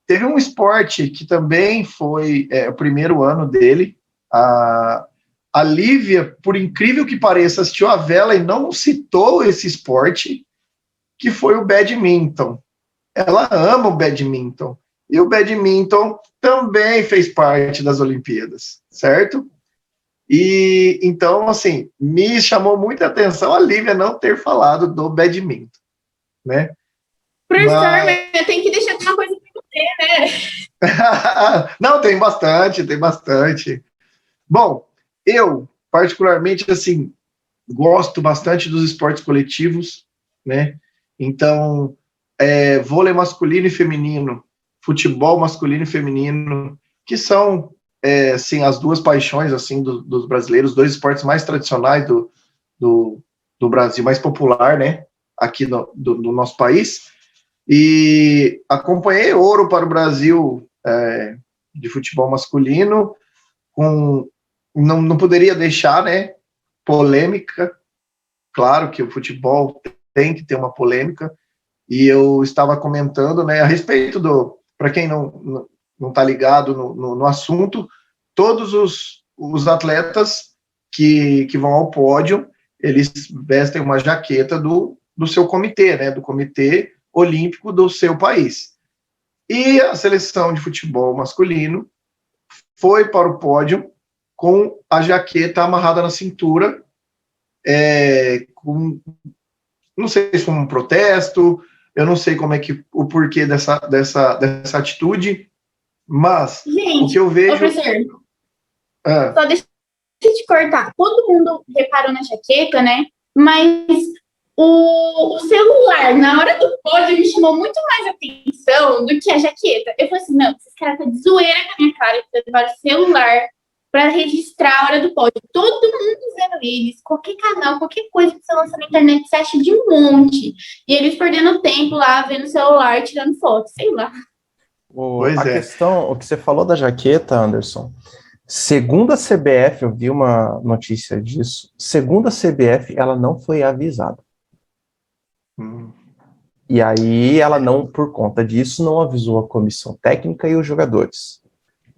Teve um esporte que também foi o primeiro ano dele. A Lívia, por incrível que pareça, assistiu a vela e não citou esse esporte, que foi o badminton. Ela ama o badminton. E o badminton também fez parte das Olimpíadas, certo? E então, assim, me chamou muita atenção a Lívia não ter falado do badminton, né? Professor, mas eu tenho que deixar uma coisa para você, né? Não, tem bastante. Bom, eu, particularmente, assim, gosto bastante dos esportes coletivos, né? Então, vôlei masculino e feminino, futebol masculino e feminino, que são assim, as duas paixões assim dos brasileiros, dois esportes mais tradicionais do Brasil, mais popular, né, aqui do nosso país. E acompanhei ouro para o Brasil de futebol masculino, não poderia deixar, né, polêmica. Claro que o futebol tem que ter uma polêmica, e eu estava comentando, né, a respeito para quem não está ligado no assunto, todos os atletas que vão ao pódio, eles vestem uma jaqueta do seu comitê, né, do Comitê Olímpico do seu país. E a seleção de futebol masculino foi para o pódio com a jaqueta amarrada na cintura, não sei se foi um protesto, eu não sei como é que o porquê dessa atitude, mas gente, o que eu vejo... professor, só deixa eu te cortar. Todo mundo reparou na jaqueta, né? Mas o celular, na hora do pódio, me chamou muito mais atenção do que a jaqueta. Eu falei assim, não, esses caras estão de zoeira com a minha cara, eles levaram o celular para registrar a hora do pódio. Todo mundo vendo eles, qualquer canal, qualquer coisa que você lança na internet, você acha de um monte. E eles perdendo tempo lá, vendo o celular, tirando foto, sei lá. Questão, o que você falou da jaqueta, Anderson, segundo a CBF, eu vi uma notícia disso, segundo a CBF, ela não foi avisada. E aí ela não, por conta disso, não avisou a comissão técnica e os jogadores.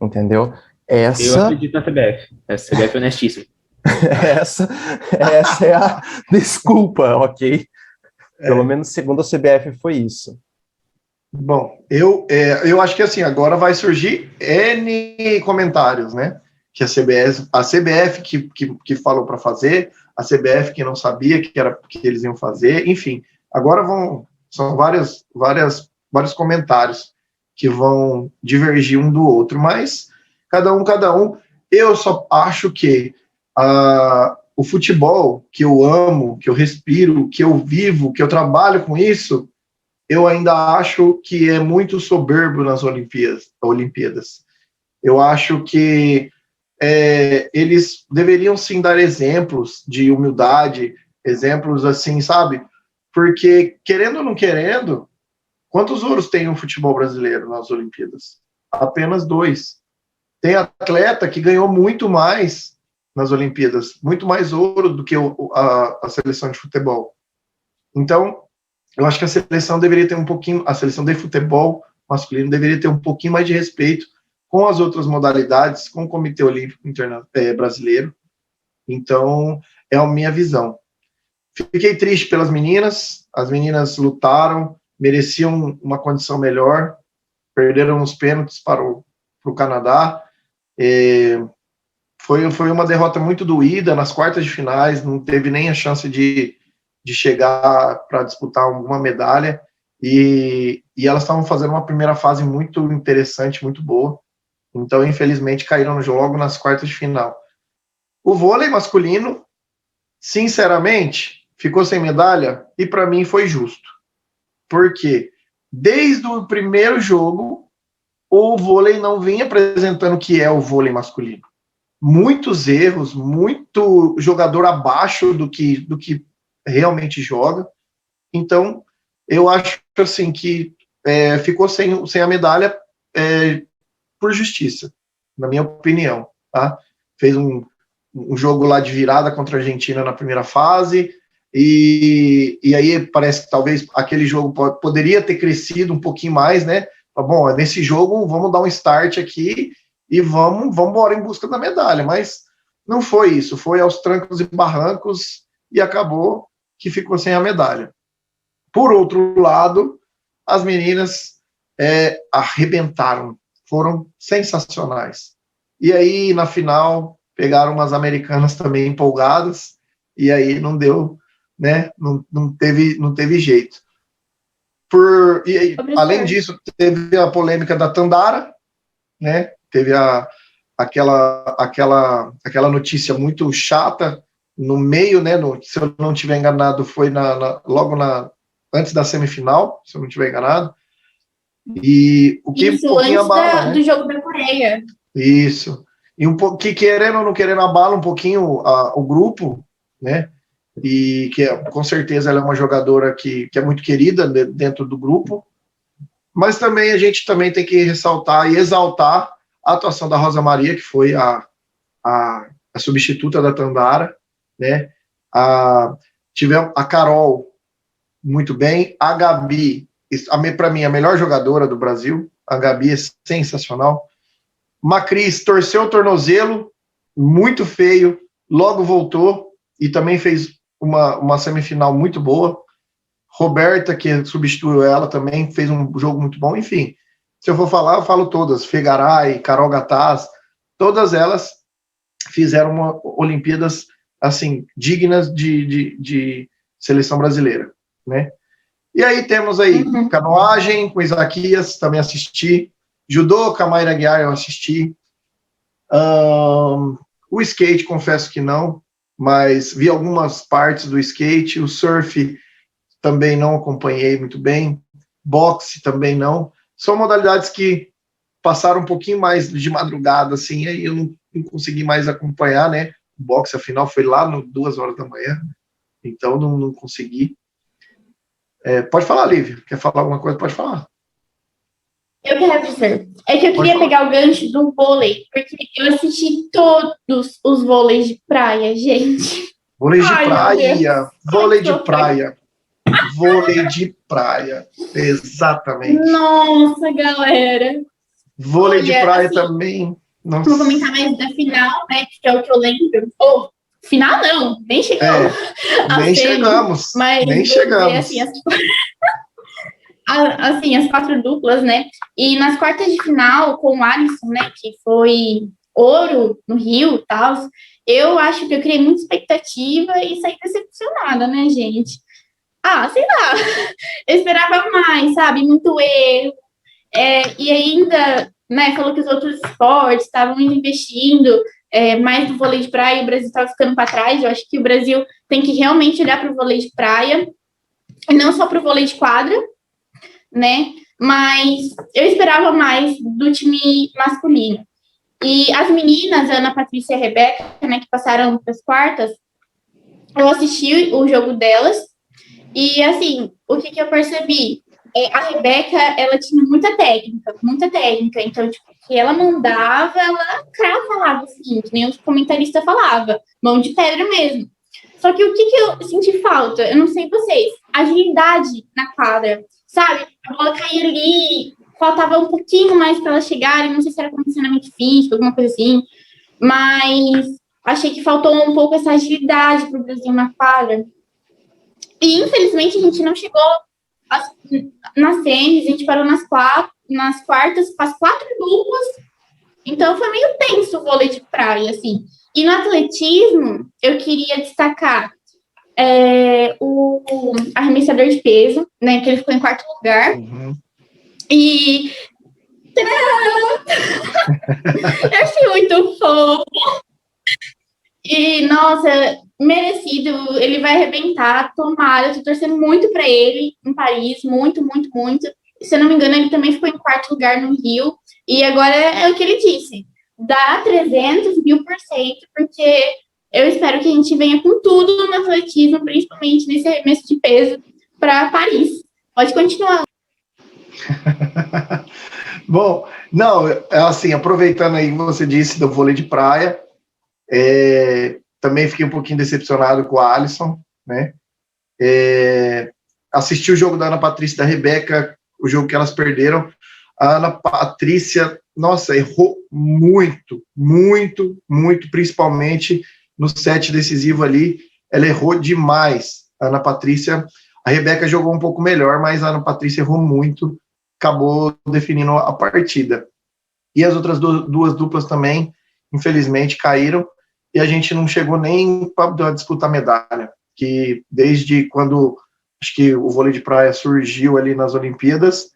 Entendeu? Eu acredito na CBF. A CBF é honestíssima. essa é a desculpa, ok? Pelo menos segundo a CBF foi isso. Bom, eu acho que assim, agora vai surgir N comentários, né? Que a CBF que falou para fazer, a CBF que não sabia que eles iam fazer, enfim. Agora são vários comentários que vão divergir um do outro, mas cada um. Eu só acho que o futebol que eu amo, que eu respiro, que eu vivo, que eu trabalho com isso, eu ainda acho que é muito soberbo nas Olimpíadas. Eu acho que eles deveriam sim dar exemplos de humildade, exemplos assim, sabe? Porque, querendo ou não querendo, quantos ouros tem o futebol brasileiro nas Olimpíadas? Apenas 2. Tem atleta que ganhou muito mais nas Olimpíadas, muito mais ouro do que a seleção de futebol. Então, eu acho que a seleção deveria ter um pouquinho, a seleção de futebol masculino deveria ter um pouquinho mais de respeito com as outras modalidades, com o Comitê Olímpico Brasileiro. Então, é a minha visão. Fiquei triste pelas meninas, as meninas lutaram, mereciam uma condição melhor, perderam os pênaltis para o Canadá. Foi uma derrota muito doída nas quartas de finais, não teve nem a chance de chegar para disputar alguma medalha, e elas estavam fazendo uma primeira fase muito interessante, muito boa, então infelizmente caíram no jogo logo nas quartas de final. O vôlei masculino, sinceramente, ficou sem medalha, e para mim foi justo, porque desde o primeiro jogo, o vôlei não vinha apresentando o que é o vôlei masculino. Muitos erros, muito jogador abaixo do que realmente joga. Então, eu acho assim que ficou sem a medalha por justiça, na minha opinião. Tá? Fez um jogo lá de virada contra a Argentina na primeira fase, e aí parece que talvez aquele jogo poderia ter crescido um pouquinho mais, né? Bom, nesse jogo vamos dar um start aqui e vamos embora em busca da medalha, mas não foi isso, foi aos trancos e barrancos e acabou que ficou sem a medalha. Por outro lado, as meninas arrebentaram, foram sensacionais. E aí, na final, pegaram umas americanas também empolgadas, e aí não deu, né? Não teve jeito. Além disso, teve a polêmica da Tandara, né? Teve aquela notícia muito chata no meio, né? Se eu não estiver enganado, foi logo antes da semifinal, se eu não estiver enganado. E o que isso, antes abala, né? Do jogo da Coreia. Isso. E que querendo ou não querendo abala um pouquinho o grupo, né? E que com certeza ela é uma jogadora que é muito querida dentro do grupo. Mas também a gente também tem que ressaltar e exaltar a atuação da Rosa Maria, que foi a substituta da Tandara, né? Tivemos a Carol muito bem, a Gabi, para mim, a melhor jogadora do Brasil, a Gabi é sensacional. Macris torceu o tornozelo, muito feio, logo voltou e também fez uma semifinal muito boa. Roberta, que substituiu ela, também fez um jogo muito bom. Enfim, se eu for falar, eu falo todas. Fegaray, Carol Gataz, todas elas fizeram Olimpíadas assim, dignas de seleção brasileira, né? E aí temos aí canoagem com Isaquias, também assisti. Judô, com a Mayra Guiar, eu assisti. O skate, confesso que não, mas vi algumas partes do skate. O surf também não acompanhei muito bem. Boxe também não. São modalidades que passaram um pouquinho mais de madrugada, assim, aí eu não consegui mais acompanhar, né? O boxe, afinal, foi lá no 2 horas da manhã, então não consegui. Pode falar, Lívia. Quer falar alguma coisa? Pode falar. Eu quero, professor. É que eu queria pegar o gancho do vôlei, porque eu assisti todos os vôleis de praia, gente. Vôlei de praia. Vôlei de praia. Vôlei de praia. Exatamente. Nossa, galera. Vôlei de praia assim, também. Nossa. Vou comentar mais da final, né? Que é o que eu lembro. Final não, nem chegamos. Nem chegamos. Mas nem chegamos. Assim, as 4 duplas, né? E nas quartas de final, com o Alisson, né? Que foi ouro no Rio e tal. Eu acho que eu criei muita expectativa e saí decepcionada, né, gente? Sei lá. Eu esperava mais, sabe? Muito erro. E ainda, né? Falou que os outros esportes estavam investindo mais no vôlei de praia, o Brasil estava ficando para trás. Eu acho que o Brasil tem que realmente olhar para o vôlei de praia, e não só para o vôlei de quadra, né? Mas eu esperava mais do time masculino. E as meninas, a Ana Patrícia e a Rebeca, né, que passaram para as quartas, eu assisti o jogo delas, e assim, o que eu percebi? A Rebeca, ela tinha muita técnica, então, tipo, que ela mandava, ela cravava, assim, que nem o comentarista falava, mão de pedra mesmo. Só que o que eu senti falta? Eu não sei vocês. agilidade na quadra, sabe? A bola caía ali, faltava um pouquinho mais para elas chegarem, não sei se era condicionamento físico, alguma coisa assim, mas achei que faltou um pouco essa agilidade para o Brasil na quadra. E, infelizmente, a gente não chegou nas semis, a gente parou nas quartas, com as 4 duplas, então foi meio tenso o vôlei de praia, assim. E no atletismo, eu queria destacar o arremessador de peso, né, que ele ficou em 4º lugar. E eu achei muito fofo. E, nossa, merecido, ele vai arrebentar, tomara, eu tô torcendo muito para ele em Paris, muito, muito, muito. Se eu não me engano, ele também ficou em 4º lugar no Rio, e agora é o que ele disse, dá 300.000%, porque eu espero que a gente venha com tudo no atletismo, principalmente nesse arremesso de peso para Paris. Pode continuar. Bom, não, assim, aproveitando aí o que você disse do vôlei de praia, também fiquei um pouquinho decepcionado com a Alisson, né? Assisti o jogo da Ana Patrícia e da Rebeca, o jogo que elas perderam. A Ana Patrícia, nossa, errou muito, muito, muito, principalmente no set decisivo ali, ela errou demais. A Ana Patrícia, a Rebeca jogou um pouco melhor, mas a Ana Patrícia errou muito, acabou definindo a partida. E as outras duas duplas também, infelizmente, caíram, e a gente não chegou nem para disputar medalha, que desde quando, acho que o vôlei de praia surgiu ali nas Olimpíadas,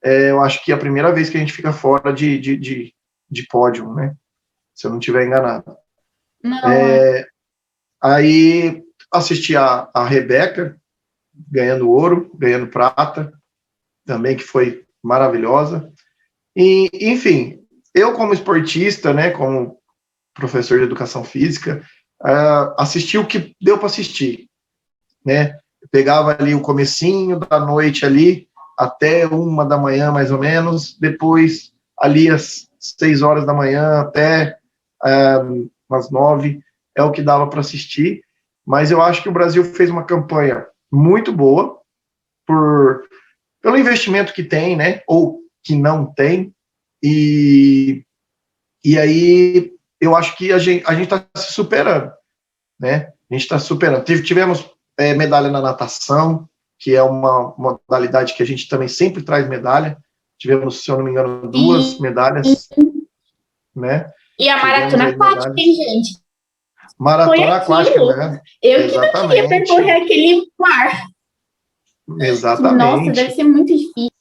eu acho que é a primeira vez que a gente fica fora de pódio, né? Se eu não estiver enganado. Não. Aí assisti a Rebeca ganhando ouro, ganhando prata, também, que foi maravilhosa. E, enfim, eu como esportista, né, como professor de educação física, assisti o que deu para assistir, né? Eu pegava ali o comecinho da noite ali, até 1 da manhã, mais ou menos, depois ali às 6 horas da manhã até umas 9, é o que dava para assistir, mas eu acho que o Brasil fez uma campanha muito boa, pelo investimento que tem, né, ou que não tem, e aí eu acho que a gente está se superando, né, a gente está superando. Tivemos medalha na natação, que é uma modalidade que a gente também sempre traz medalha. Tivemos, se eu não me engano, 2 medalhas, né? E a maratona aquática, hein, gente? Maratona aquática, né? Eu que não queria percorrer aquele mar. Exatamente. Nossa, deve ser muito difícil.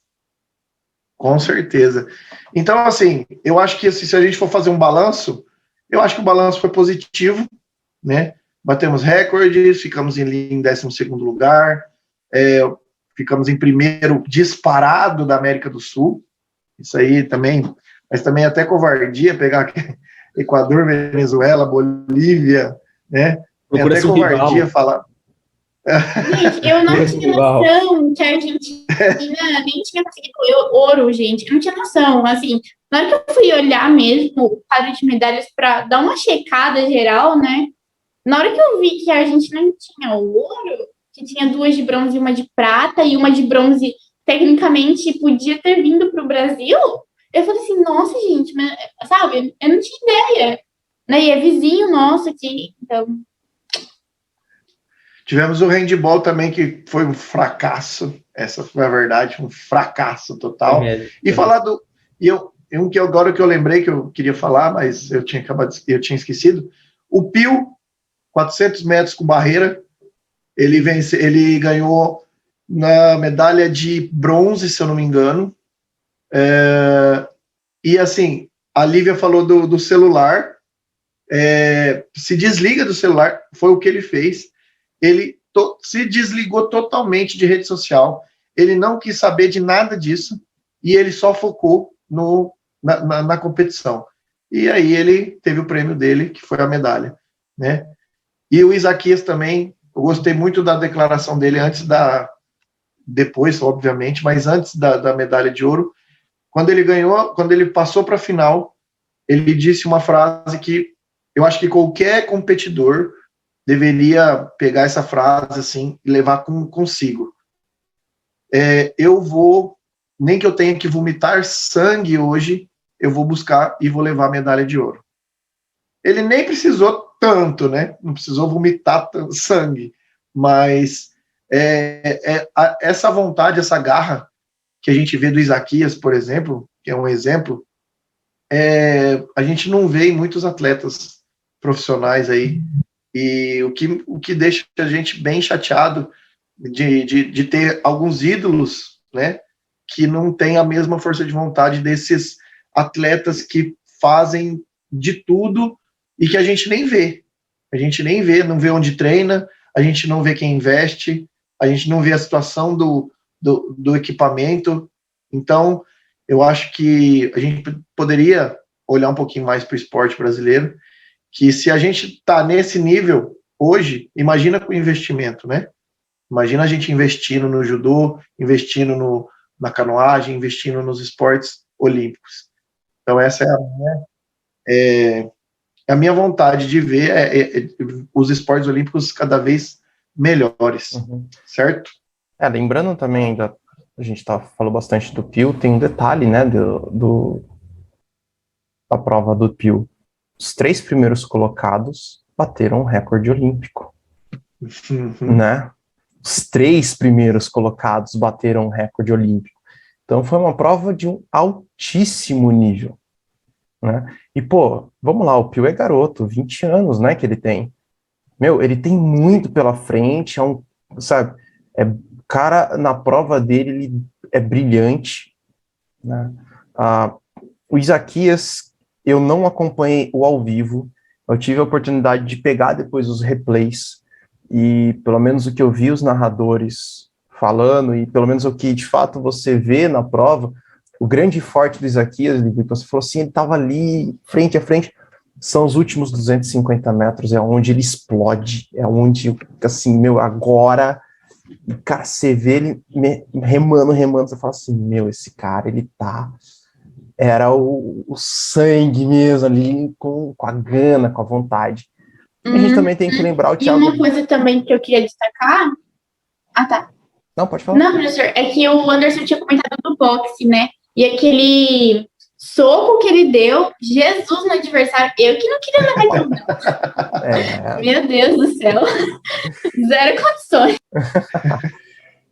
Com certeza. Então, assim, eu acho que se a gente for fazer um balanço, eu acho que o balanço foi positivo, né? Batemos recordes, ficamos em 12º lugar, ficamos em primeiro disparado da América do Sul. Isso aí também, mas também até covardia pegar Equador, Venezuela, Bolívia, né? É até covardia falar. Gente, eu não tinha noção que a Argentina nem tinha conseguido ouro, gente. Eu não tinha noção. Assim, na hora que eu fui olhar mesmo o quadro de medalhas para dar uma checada geral, né? Na hora que eu vi que a Argentina não tinha ouro, que tinha 2 de bronze e 1 de prata, e 1 de bronze, tecnicamente, podia ter vindo para o Brasil, eu falei assim, nossa, gente, mas, sabe, eu não tinha ideia. Né? E é vizinho nosso aqui, então... Tivemos o handball também, que foi um fracasso, essa foi a verdade, um fracasso total. E falar do... agora que eu lembrei que eu queria falar, mas eu tinha esquecido, o Pio, 400 metros com barreira, ele ganhou na medalha de bronze, se eu não me engano. E assim, a Lívia falou do celular, se desliga do celular, foi o que ele fez. Ele se desligou totalmente de rede social, ele não quis saber de nada disso, e ele só focou na competição. E aí ele teve o prêmio dele, que foi a medalha, né? E o Isaquias também, eu gostei muito da declaração dele depois, obviamente, mas antes da medalha de ouro, quando ele passou para a final, ele disse uma frase que eu acho que qualquer competidor deveria pegar essa frase assim e levar consigo, eu vou, nem que eu tenha que vomitar sangue hoje, eu vou buscar e vou levar a medalha de ouro. Ele nem precisou tanto, né? Não precisou vomitar sangue, mas essa vontade, essa garra que a gente vê do Isaquias, por exemplo, que é um exemplo, a gente não vê em muitos atletas profissionais aí, e o que deixa a gente bem chateado de ter alguns ídolos, né, que não tem a mesma força de vontade desses atletas que fazem de tudo e que a gente nem vê. A gente nem vê, não vê onde treina, a gente não vê quem investe, a gente não vê a situação do equipamento. Então, eu acho que a gente poderia olhar um pouquinho mais para o esporte brasileiro, que se a gente está nesse nível hoje, imagina com investimento, né? Imagina a gente investindo no judô, investindo na canoagem, investindo nos esportes olímpicos. Então, essa é a minha vontade de ver os esportes olímpicos cada vez melhores, certo? Lembrando também, ainda, a gente falou bastante do PIL, tem um detalhe, né, da prova do PIL. Os 3 primeiros colocados bateram o recorde olímpico, né? Os 3 primeiros colocados bateram o recorde olímpico. Então foi uma prova de um altíssimo nível, né? E, pô, vamos lá, o Pio é garoto, 20 anos, né, que ele tem. Meu, ele tem muito pela frente, sabe, cara, na prova dele, ele é brilhante, né? O Isaquias, eu não acompanhei o ao vivo, eu tive a oportunidade de pegar depois os replays, e pelo menos o que eu vi os narradores falando, e pelo menos o que de fato você vê na prova, o grande forte do Isaquias, você falou assim, ele estava ali, frente a frente, são os últimos 250 metros, é onde ele explode, é onde, assim, meu, agora, cara, você vê ele remando, você fala assim, meu, esse cara, ele era o sangue mesmo ali, com a gana, com a vontade. A gente também tem que lembrar o Thiago... E uma coisa também que eu queria destacar... Ah, tá. Não, pode falar. Não, professor, é que o Anderson tinha comentado do boxe, né? E aquele soco que ele deu, Jesus no adversário, eu que não queria levar aquilo, não. Meu Deus do céu. Zero condições.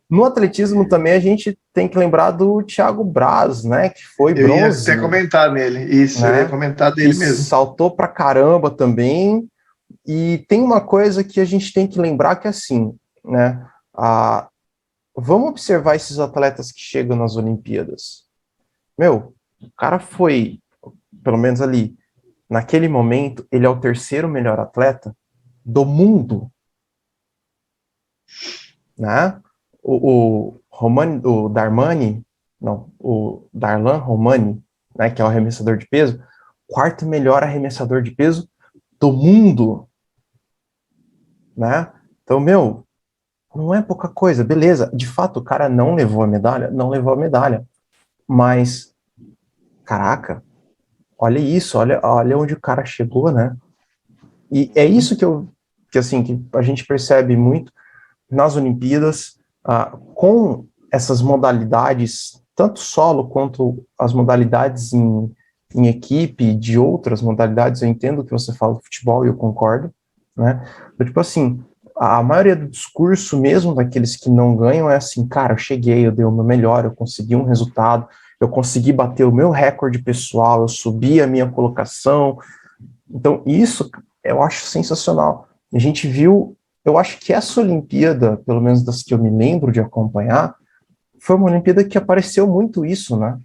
No atletismo também a gente tem que lembrar do Thiago Braz, né? Que foi bronze. Eu ia até comentar nele. Isso, né? Eu ia comentar dele mesmo. Saltou pra caramba também. E tem uma coisa que a gente tem que lembrar que é assim, né? Vamos observar esses atletas que chegam nas Olimpíadas. Meu, o cara foi, pelo menos ali, naquele momento, ele é o 3º melhor atleta do mundo. Né? O Darlan Romani, né, que é o arremessador de peso, 4º melhor arremessador de peso do mundo, né? Então, meu, não é pouca coisa, beleza, de fato o cara não levou a medalha, mas, caraca, olha isso, olha onde o cara chegou, né? E é isso que a gente percebe muito nas Olimpíadas, com essas modalidades, tanto solo quanto as modalidades em equipe, de outras modalidades, eu entendo que você fala do futebol e eu concordo, né? Então, tipo assim, a maioria do discurso mesmo daqueles que não ganham é assim, cara, eu cheguei, eu dei o meu melhor, eu consegui um resultado, eu consegui bater o meu recorde pessoal, eu subi a minha colocação. Então, isso eu acho sensacional. A gente viu, eu acho que essa Olimpíada, pelo menos das que eu me lembro de acompanhar, foi uma Olimpíada que apareceu muito isso, né?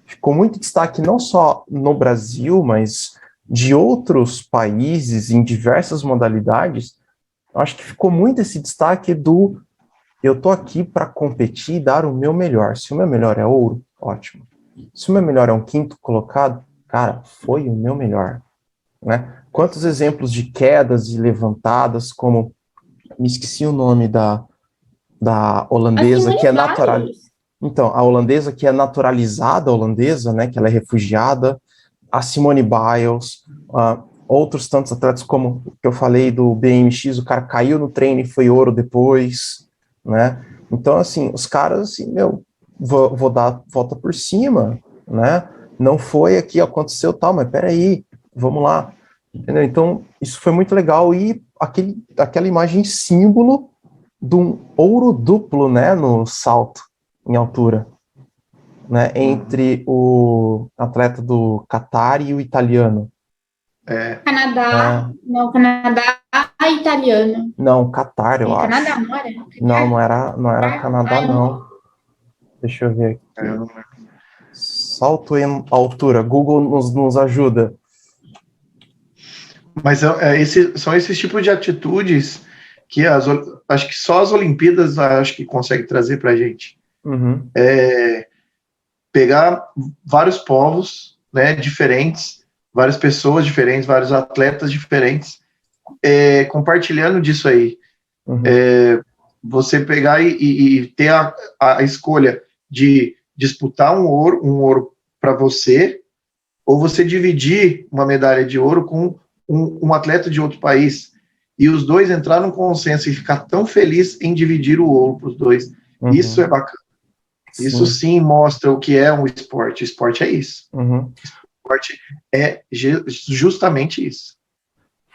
Ficou muito destaque não só no Brasil, mas de outros países, em diversas modalidades. Eu acho que ficou muito esse destaque do eu tô aqui para competir e dar o meu melhor. Se o meu melhor é ouro, ótimo. Se o meu melhor é um 5º colocado, cara, foi o meu melhor, né? Quantos exemplos de quedas e levantadas, como, me esqueci o nome da holandesa, que é natural. Então, a holandesa que é naturalizada holandesa, né, que ela é refugiada, a Simone Biles, outros tantos atletas como que eu falei do BMX, o cara caiu no treino e foi ouro depois, né? Então, assim, os caras, assim, meu, vou dar volta por cima, né? Não foi aqui, aconteceu tal, mas peraí, vamos lá. Entendeu? Então, isso foi muito legal. E aquela imagem símbolo de um ouro duplo, né, no salto em altura, né, entre o atleta do Catar e o italiano. Canadá, não, Canadá italiano. Não, Catar, eu acho. Canadá, não era? Não era Canadá, não. Deixa eu ver aqui. Salto em altura. Google nos ajuda. Mas são esses tipos de atitudes que acho que só as Olimpíadas acho que conseguem trazer para a gente. Uhum. Pegar vários povos, né, diferentes, várias pessoas diferentes, vários atletas diferentes, compartilhando disso aí. Uhum. Você pegar e ter a escolha de disputar um ouro para você, ou você dividir uma medalha de ouro com um atleta de outro país, e os dois entrar num consenso e ficar tão feliz em dividir o ouro para os dois. Uhum. Isso é bacana. Sim. Isso sim mostra o que é um esporte. O esporte é isso. Uhum. O esporte é justamente isso.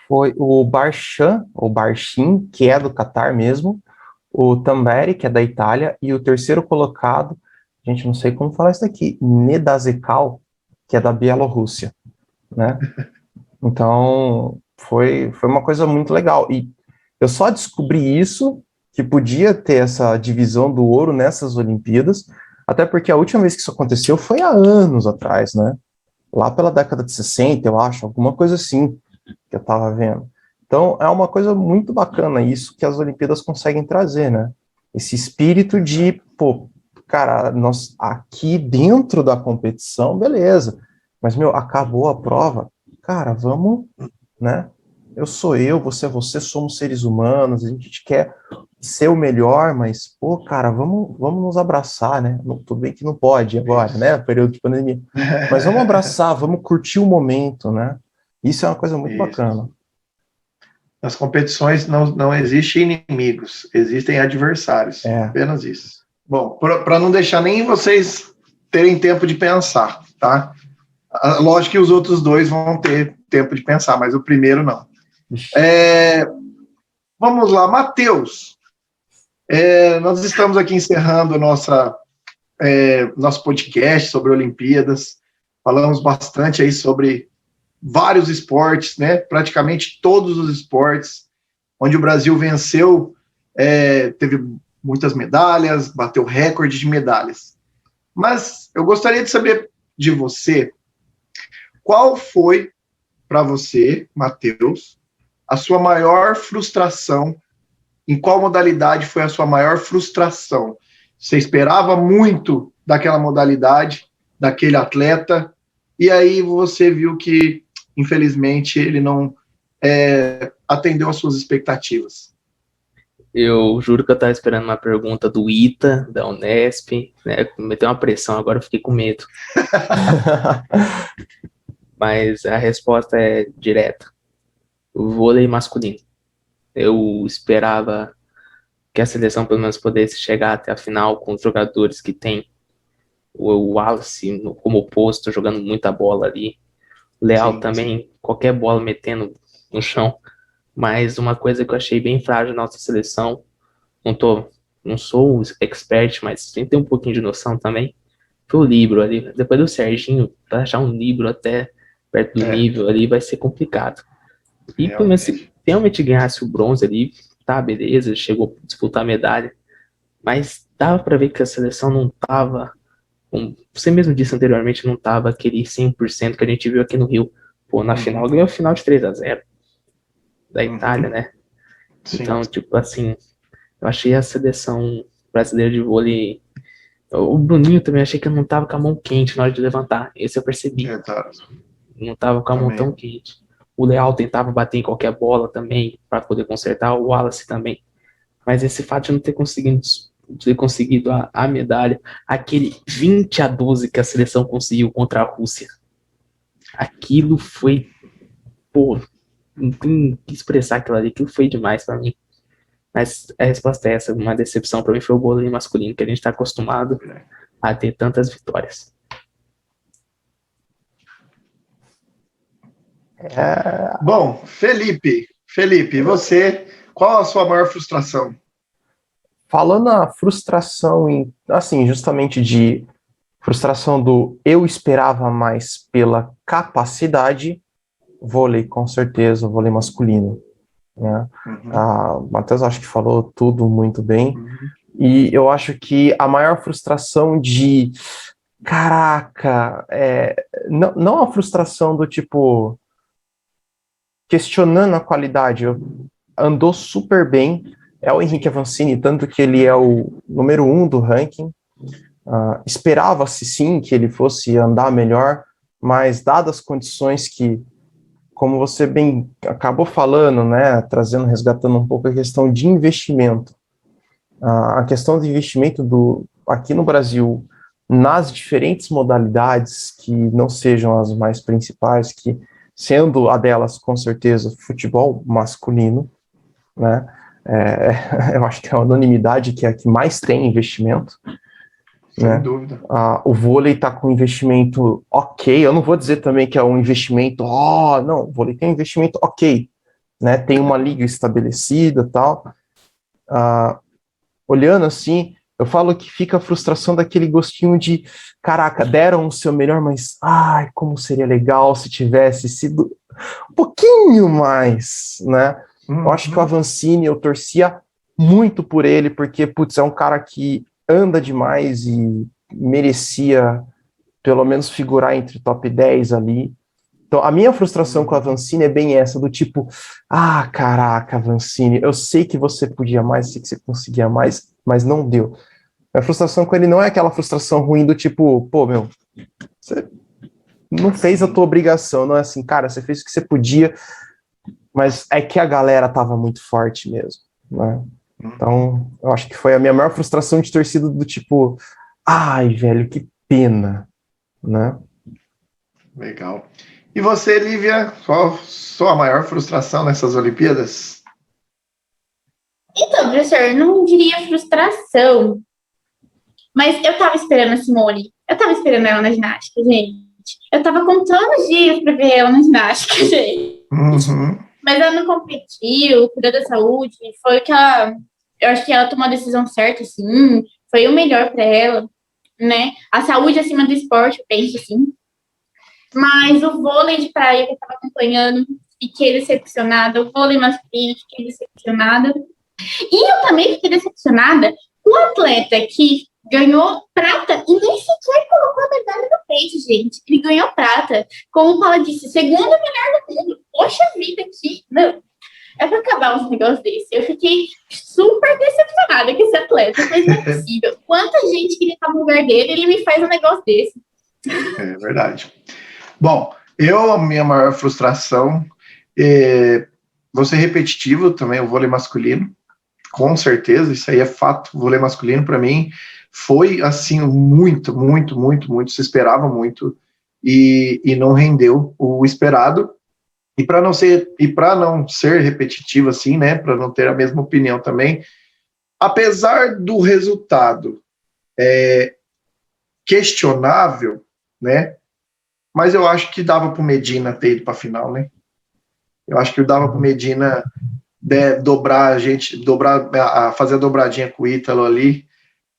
Foi o Barshan, ou Barshin, que é do Catar mesmo, o Tamberi, que é da Itália, e o terceiro colocado, gente, não sei como falar isso daqui, Nedazekal, que é da Bielorrússia, né? Então, foi uma coisa muito legal. E eu só descobri isso, que podia ter essa divisão do ouro nessas Olimpíadas, até porque a última vez que isso aconteceu foi há anos atrás, né? Lá pela década de 60, eu acho, alguma coisa assim, que eu tava vendo. Então, é uma coisa muito bacana isso que as Olimpíadas conseguem trazer, né? Esse espírito de, pô, cara, nós aqui dentro da competição, beleza, mas, meu, acabou a prova, cara, vamos, né? Eu sou eu, você é você, somos seres humanos, a gente quer ser o melhor, mas, pô, cara, vamos nos abraçar, né? Tudo bem que não pode agora, né? Período de pandemia. Mas vamos abraçar, vamos curtir o momento, né? Isso é uma coisa muito bacana. Nas competições não existem inimigos, existem adversários. Apenas isso. Bom, para não deixar nem vocês terem tempo de pensar, tá? Lógico que os outros dois vão ter tempo de pensar, mas o primeiro não. Vamos lá, Matheus. Nós estamos aqui encerrando nosso podcast sobre Olimpíadas. Falamos bastante aí sobre vários esportes, né? Praticamente todos os esportes, onde o Brasil venceu, teve muitas medalhas, bateu recorde de medalhas. Mas eu gostaria de saber de você, qual foi, para você, Matheus, a sua maior frustração? Em qual modalidade foi a sua maior frustração? Você esperava muito daquela modalidade, daquele atleta, e aí você viu que, infelizmente, ele não atendeu às suas expectativas. Eu juro que eu estava esperando uma pergunta do ITA, da Unesp, né? Meteu uma pressão, agora eu fiquei com medo. Mas a resposta é direta. O vôlei masculino. Eu esperava que a seleção pelo menos pudesse chegar até a final com os jogadores que tem. O Wallace como oposto, jogando muita bola ali. Leal sim, também, sim. Qualquer bola metendo no chão. Mas uma coisa que eu achei bem frágil na nossa seleção, não sou expert, mas tem que ter um pouquinho de noção também, foi o Libro ali. Depois do Serginho, para achar um Libro até perto do nível ali vai ser complicado. E pelo menos se realmente ganhasse o bronze ali, tá, beleza, chegou a disputar a medalha, mas dava para ver que a seleção não tava, como você mesmo disse anteriormente, não tava aquele 100% que a gente viu aqui no Rio. Pô, na final, ganhou a final de 3-0 da Itália, né? Sim. Então, tipo assim, eu achei a seleção brasileira de vôlei, o Bruninho também, achei que não tava com a mão quente na hora de levantar, esse eu percebi. Não tava com a mão tão quente. O Leal tentava bater em qualquer bola também, para poder consertar, o Wallace também. Mas esse fato de não ter conseguido a medalha, aquele 20-12 que a seleção conseguiu contra a Rússia, aquilo foi, pô, não tem que expressar aquilo ali, aquilo foi demais para mim. Mas a resposta é essa, uma decepção para mim foi o vôlei masculino, que a gente está acostumado a ter tantas vitórias. Bom, Felipe, e você, qual a sua maior frustração? Falando a frustração, assim, justamente de frustração do eu esperava mais pela capacidade, vôlei, com certeza, vôlei masculino, né? O Matheus acho que falou tudo muito bem, e eu acho que a maior frustração de, caraca, não a frustração do tipo, questionando a qualidade, andou super bem, é o Henrique Avancini, tanto que ele é o número 1 do ranking. Esperava-se sim que ele fosse andar melhor, mas dadas as condições que, como você bem acabou falando, né, resgatando um pouco a questão de investimento, a questão de investimento aqui no Brasil nas diferentes modalidades que não sejam as mais principais, que sendo a delas com certeza futebol masculino, né? Eu acho que é a unanimidade que é a que mais tem investimento. Sem dúvida. O vôlei está com investimento ok, eu não vou dizer também que é um investimento, não, o vôlei tem um investimento ok, né? Tem uma liga estabelecida e tal. Olhando assim, eu falo que fica a frustração daquele gostinho de, caraca, deram o seu melhor, mas, ai, como seria legal se tivesse sido um pouquinho mais, né? Eu acho que o Avancini, eu torcia muito por ele, porque, putz, é um cara que anda demais e merecia, pelo menos, figurar entre top 10 ali. Então, a minha frustração com o Avancini é bem essa, do tipo, caraca, Avancini, eu sei que você podia mais, sei que você conseguia mais, mas não deu. A frustração com ele não é aquela frustração ruim do tipo, pô, meu, você não fez a tua obrigação, não é assim, cara, você fez o que você podia, mas é que a galera tava muito forte mesmo, né? Então, eu acho que foi a minha maior frustração de ter sido do tipo, ai, velho, que pena, né? Legal. E você, Lívia, qual sua maior frustração nessas Olimpíadas? Então, professor, eu não diria frustração, mas eu tava esperando a Simone, eu tava esperando ela na ginástica, gente. Eu tava contando os dias pra ver ela na ginástica, gente. Mas ela não competiu, cuidou da saúde, foi o que eu acho que ela tomou a decisão certa, assim, foi o melhor pra ela, né? A saúde acima do esporte, eu penso, assim. Mas o vôlei de praia que eu tava acompanhando, fiquei decepcionada, o vôlei masculino, fiquei decepcionada. E eu também fiquei decepcionada com o atleta que ganhou prata e nem sequer colocou a medalha no peito, gente. Ele ganhou prata, como o Paula disse, segundo melhor do mundo. Poxa vida, que... Não, é pra acabar uns negócios desses. Eu fiquei super decepcionada com esse atleta, mas não é possível. Quanta gente queria estar no lugar dele, ele me faz um negócio desse. É verdade. Bom, a minha maior frustração vou ser repetitivo também, o vôlei masculino, com certeza, isso aí é fato. O vôlei masculino, para mim, foi assim, muito, se esperava muito e não rendeu o esperado. E para não ser repetitivo assim, né, para não ter a mesma opinião também, apesar do resultado questionável, né, mas eu acho que dava para o Medina ter ido para a final, né? Eu acho que dava para o Medina fazer a dobradinha com o Ítalo ali.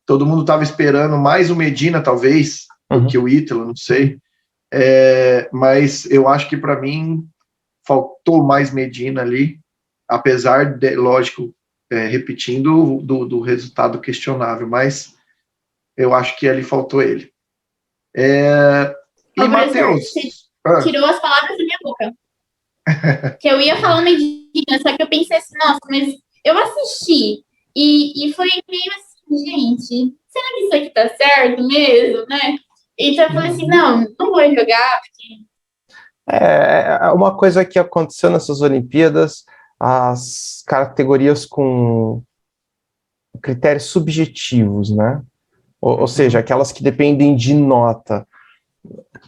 Todo mundo estava esperando mais o Medina, talvez, do que o Ítalo, não sei. Mas eu acho que, para mim, faltou mais Medina ali, apesar de, lógico, repetindo do resultado questionável, mas eu acho que ali faltou ele. E, Matheus? Tirou as palavras da minha boca. Que eu ia falar Medina, só que eu pensei assim, nossa, mas eu assisti e foi meio assim, gente, será que isso aqui tá certo mesmo, né? Então eu falei assim, não vou jogar, porque... Uma coisa que aconteceu nessas Olimpíadas, as categorias com critérios subjetivos, né? Ou seja, aquelas que dependem de nota.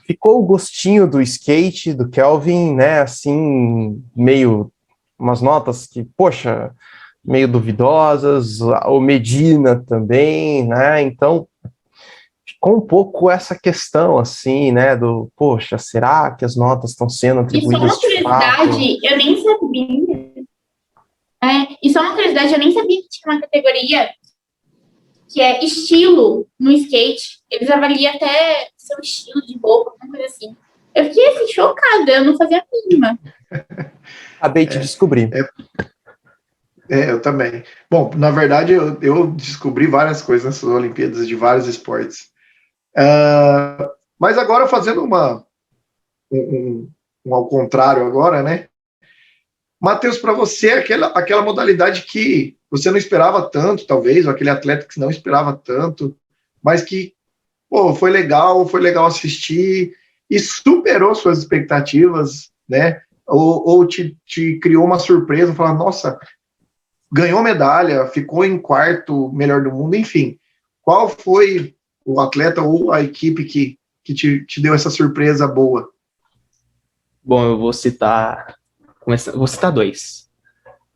Ficou o gostinho do skate, do Kelvin, né? Assim, meio umas notas que, poxa, meio duvidosas, o Medina também, né? Então, ficou um pouco essa questão, assim, né, do, poxa, será que as notas estão sendo E só atribuídas uma de fato? curiosidade, eu nem sabia. E só uma curiosidade, eu nem sabia que tinha uma categoria que é estilo no skate. Eles avaliam até seu estilo de roupa, alguma coisa assim. Eu fiquei assim, chocada, eu não fazia a mínima. Acabei de descobrir. Eu também. Bom, na verdade, eu descobri várias coisas nessas Olimpíadas de vários esportes. Mas agora, fazendo um ao contrário agora, né? Matheus, para você, aquela modalidade que você não esperava tanto, talvez, ou aquele atleta que não esperava tanto, mas que, pô, foi legal assistir e superou suas expectativas, né? Ou te criou uma surpresa, falar, nossa, ganhou medalha, ficou em quarto melhor do mundo, enfim. Qual foi o atleta ou a equipe que te deu essa surpresa boa? Bom, eu vou citar dois.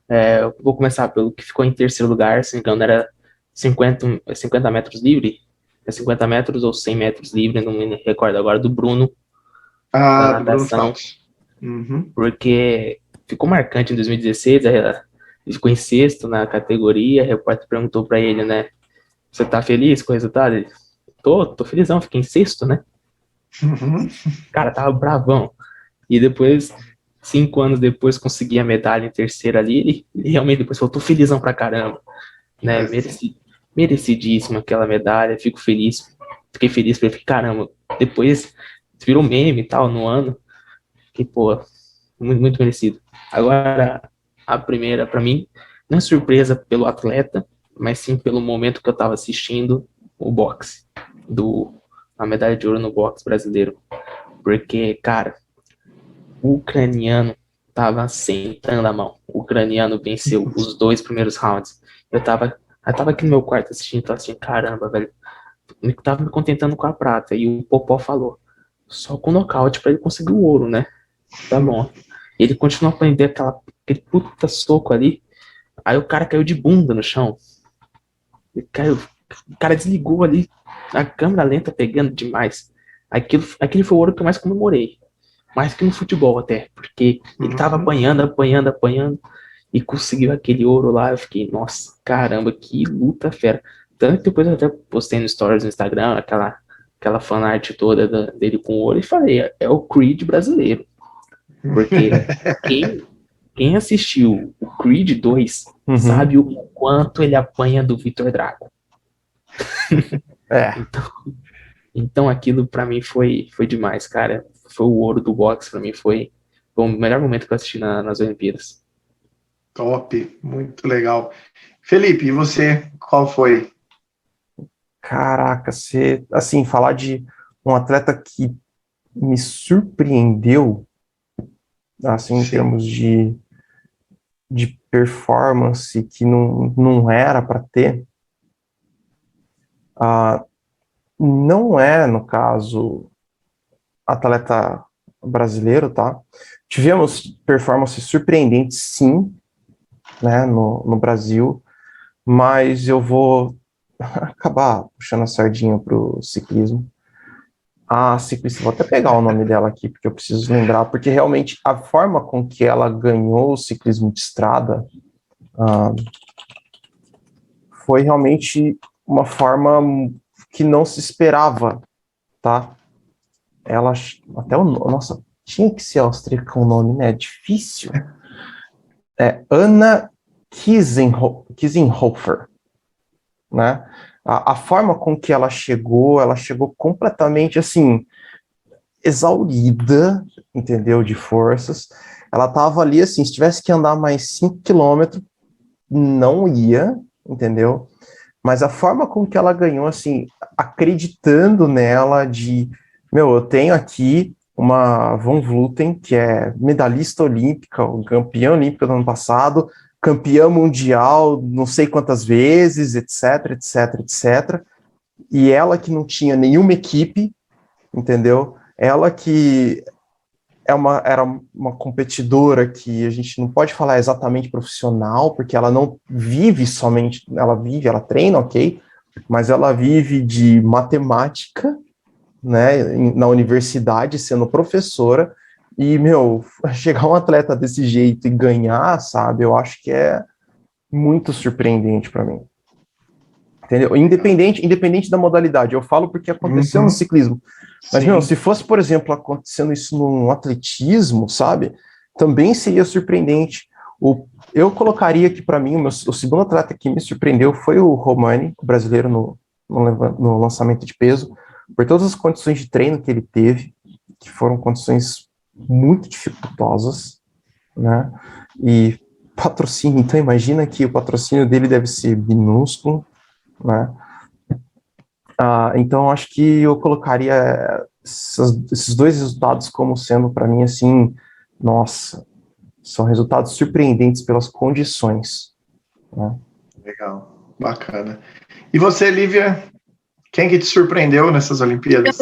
Eu vou começar pelo que ficou em terceiro lugar, se não me engano, era 50 metros livre. É 50 metros ou 100 metros livre, não me recordo agora, do Bruno, da Do Bruno natação, Fausto. Uhum. porque ficou marcante em 2016, ele ficou em sexto na categoria, o repórter perguntou para ele, né, você tá feliz com o resultado? Ele, tô felizão, fiquei em sexto, né? Uhum. Cara, tava bravão. E depois, 5 anos depois, consegui a medalha em terceira ali, ele realmente depois falou, tô felizão pra caramba, né, merecidíssima aquela medalha, fiquei feliz, porque caramba, depois virou meme e tal, no ano, que, pô, muito, muito merecido. Agora, a primeira, pra mim, não é surpresa pelo atleta, mas sim pelo momento que eu tava assistindo o boxe, a medalha de ouro no boxe brasileiro, porque, cara, o ucraniano tava sentando a mão, o ucraniano venceu os 2 primeiros rounds, eu tava aqui no meu quarto assistindo, tava assim, caramba, velho, eu tava me contentando com a prata, e o Popó falou, só com nocaute pra ele conseguir o ouro, né? Tá bom. Ele continuou a prender aquele puta soco ali, aí o cara caiu de bunda no chão, o cara desligou ali, a câmera lenta pegando demais. Aquele foi o ouro que eu mais comemorei, mais que no futebol até, porque ele tava Uhum. apanhando, e conseguiu aquele ouro lá. Eu fiquei, nossa, caramba, que luta fera. Tanto que depois eu até postei no Stories no Instagram, aquela fanart toda dele com ouro, e falei, é o Creed brasileiro. Porque quem assistiu o Creed 2 sabe o quanto ele apanha do Vitor Drago. É, Então aquilo pra mim foi demais, cara. Foi o ouro do boxe, pra mim foi o melhor momento que eu assisti nas Olimpíadas. Top, muito legal. Felipe, e você, qual foi? caraca, assim, falar de um atleta que me surpreendeu, assim, em Sim. termos de performance que não era para ter, ah, não é, no caso, atleta brasileiro, tá? Tivemos performances surpreendentes, sim, né, no Brasil, mas eu vou acabar puxando a sardinha pro ciclismo. A ciclista, vou até pegar o nome dela aqui, porque eu preciso lembrar, porque realmente a forma com que ela ganhou o ciclismo de estrada foi realmente uma forma que não se esperava, tá? Ela, nossa, tinha que ser austríaca o nome, né? É difícil. É Anna Kiesenhofer, né? A forma com que ela chegou completamente, assim, exaurida, entendeu? De forças. Ela tava ali, assim, se tivesse que andar mais 5 quilômetros, não ia, entendeu? Mas a forma com que ela ganhou, assim, acreditando nela meu, eu tenho aqui uma Von Vleuten, que é medalhista olímpica, campeã olímpica do ano passado, campeã mundial não sei quantas vezes, etc, etc, etc. E ela que não tinha nenhuma equipe, entendeu? Ela que era uma competidora que a gente não pode falar exatamente profissional, porque ela não vive somente, ela treina, ok, mas ela vive de matemática, né, na universidade, sendo professora, e, chegar um atleta desse jeito e ganhar, sabe, eu acho que é muito surpreendente para mim. Entendeu? Independente da modalidade, eu falo porque aconteceu no ciclismo. Mas, se fosse, por exemplo, acontecendo isso no atletismo, sabe, também seria surpreendente. Eu colocaria que, para mim, o segundo atleta que me surpreendeu foi o Romani, o brasileiro no lançamento de peso, por todas as condições de treino que ele teve, que foram condições muito dificultosas, né, e patrocínio, então imagina que o patrocínio dele deve ser minúsculo, né? Então acho que eu colocaria esses dois resultados como sendo para mim assim, nossa, são resultados surpreendentes pelas condições, né? Legal, bacana. E você, Lívia, quem que te surpreendeu nessas Olimpíadas?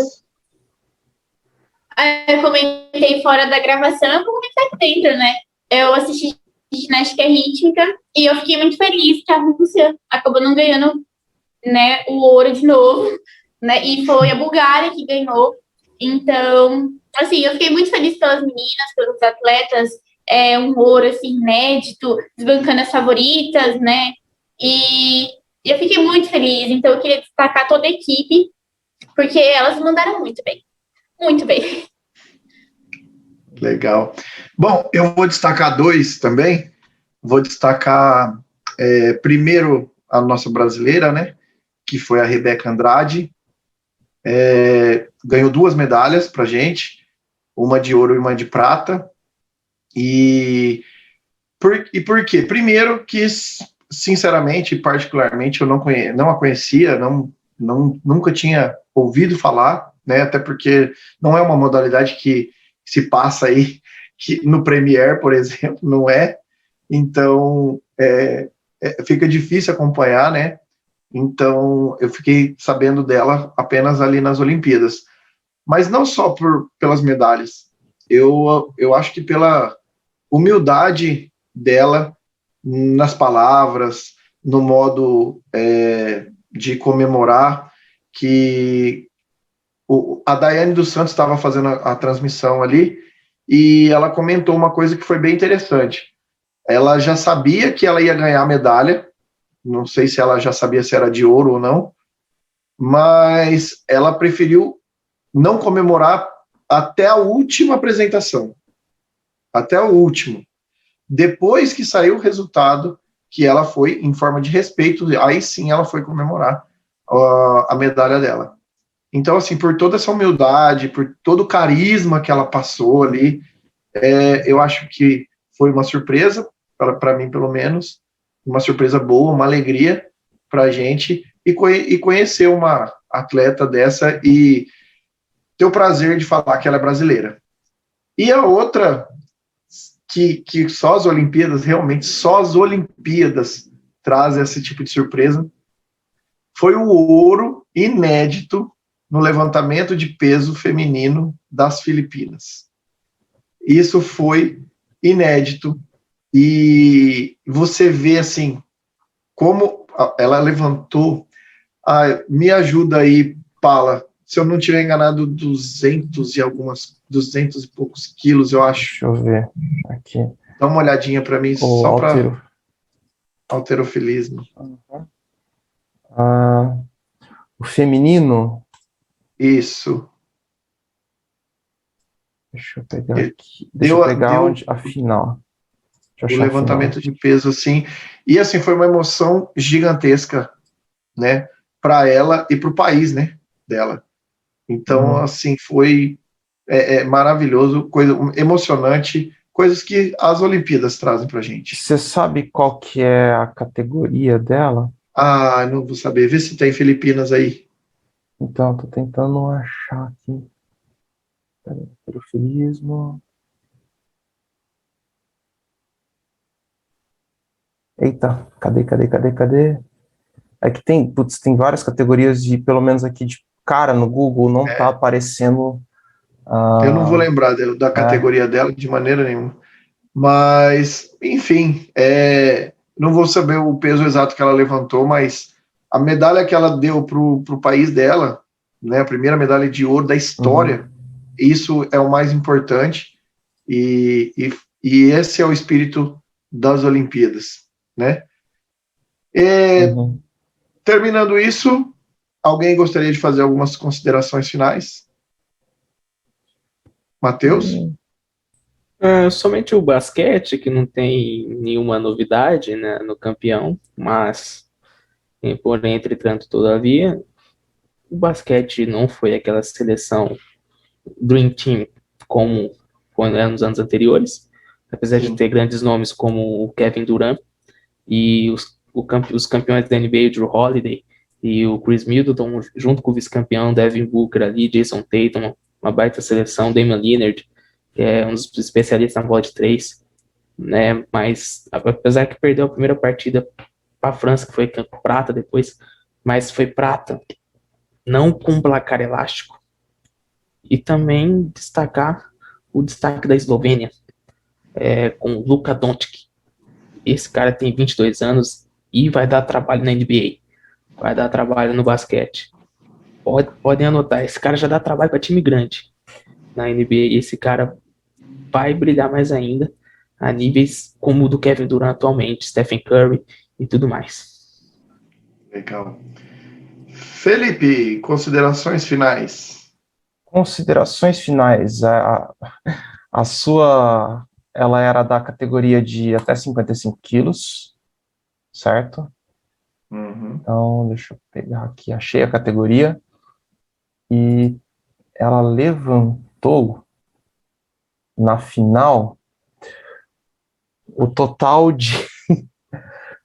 Eu comentei fora da gravação, eu comentei aqui dentro, né? Eu assisti ginástica rítmica e eu fiquei muito feliz que a Rússia acabou não ganhando, né, o ouro de novo, né, e foi a Bulgária que ganhou. Então, assim, eu fiquei muito feliz pelas meninas, pelos atletas, um ouro, assim, inédito, desbancando as favoritas, né, e eu fiquei muito feliz. Então, eu queria destacar toda a equipe, porque elas mandaram muito bem, muito bem. Legal. Bom, eu vou destacar dois também. Vou destacar primeiro a nossa brasileira, né, que foi a Rebeca Andrade, ganhou 2 medalhas pra gente, uma de ouro e uma de prata. E por quê? Primeiro que, sinceramente, particularmente, eu não a conhecia, nunca tinha ouvido falar, né, até porque não é uma modalidade que se passa aí que no Premier, por exemplo, não é. Então, fica difícil acompanhar, né? Então, eu fiquei sabendo dela apenas ali nas Olimpíadas. Mas não só pelas medalhas. Eu acho que pela humildade dela nas palavras, no modo de comemorar, que a Daiane dos Santos estava fazendo a transmissão ali, e ela comentou uma coisa que foi bem interessante. Ela já sabia que ela ia ganhar a medalha, não sei se ela já sabia se era de ouro ou não, mas ela preferiu não comemorar até a última apresentação, até o último. Depois que saiu o resultado, que ela foi em forma de respeito, aí sim ela foi comemorar a medalha dela. Então, assim, por toda essa humildade, por todo o carisma que ela passou ali, eu acho que foi uma surpresa, para mim pelo menos, uma surpresa boa, uma alegria para a gente, e conhecer uma atleta dessa e ter o prazer de falar que ela é brasileira. E a outra, que só as Olimpíadas, realmente só as Olimpíadas trazem esse tipo de surpresa, foi o ouro inédito no levantamento de peso feminino das Filipinas. Isso foi inédito, e você vê, assim, como ela levantou, me ajuda aí, Paula, se eu não tiver enganado, 200 e poucos quilos, eu acho. Deixa eu ver aqui. Dá uma olhadinha para mim, só para halterofilismo. O feminino? Isso. Deixa eu pegar aqui. Deixa eu pegar a final. O levantamento de peso, assim. E, assim, foi uma emoção gigantesca, né? Para ela e para o país, né? Dela. Então, assim, foi maravilhoso, coisa emocionante, coisas que as Olimpíadas trazem pra gente. Você sabe qual que é a categoria dela? Não vou saber. Vê se tem Filipinas aí. Então, tô tentando achar aqui. Halterofilismo. Eita, cadê? É que tem várias categorias, pelo menos aqui de cara no Google, não tá aparecendo Eu não vou lembrar da categoria dela de maneira nenhuma. Mas, enfim, não vou saber o peso exato que ela levantou, mas a medalha que ela deu para o país dela, né, a primeira medalha de ouro da história, isso é o mais importante, e esse é o espírito das Olimpíadas, né? Terminando isso, alguém gostaria de fazer algumas considerações finais? Matheus? Somente o basquete, que não tem nenhuma novidade, né, no campeão, mas, porém, entretanto, todavia, o basquete não foi aquela seleção Dream Team como foi nos anos anteriores, apesar de ter grandes nomes como o Kevin Durant e os campeões da NBA, o Drew Holiday e o Chris Middleton, junto com o vice-campeão Devin Booker ali, Jason Tatum, uma baita seleção, Damian Lillard, que é um dos especialistas na bola de 3, né? Mas apesar que perdeu a primeira partida para a França, que foi prata depois, mas foi prata, não com placar elástico. E também destacar o destaque da Eslovênia, com Luka Doncic. Esse cara tem 22 anos e vai dar trabalho na NBA, vai dar trabalho no basquete. Podem anotar, esse cara já dá trabalho para time grande na NBA, e esse cara vai brilhar mais ainda a níveis como o do Kevin Durant atualmente, Stephen Curry e tudo mais. Legal. Felipe, considerações finais. Considerações finais. A sua, ela era da categoria de até 55 quilos, certo? Então, deixa eu pegar aqui, achei a categoria. E ela levantou na final o total de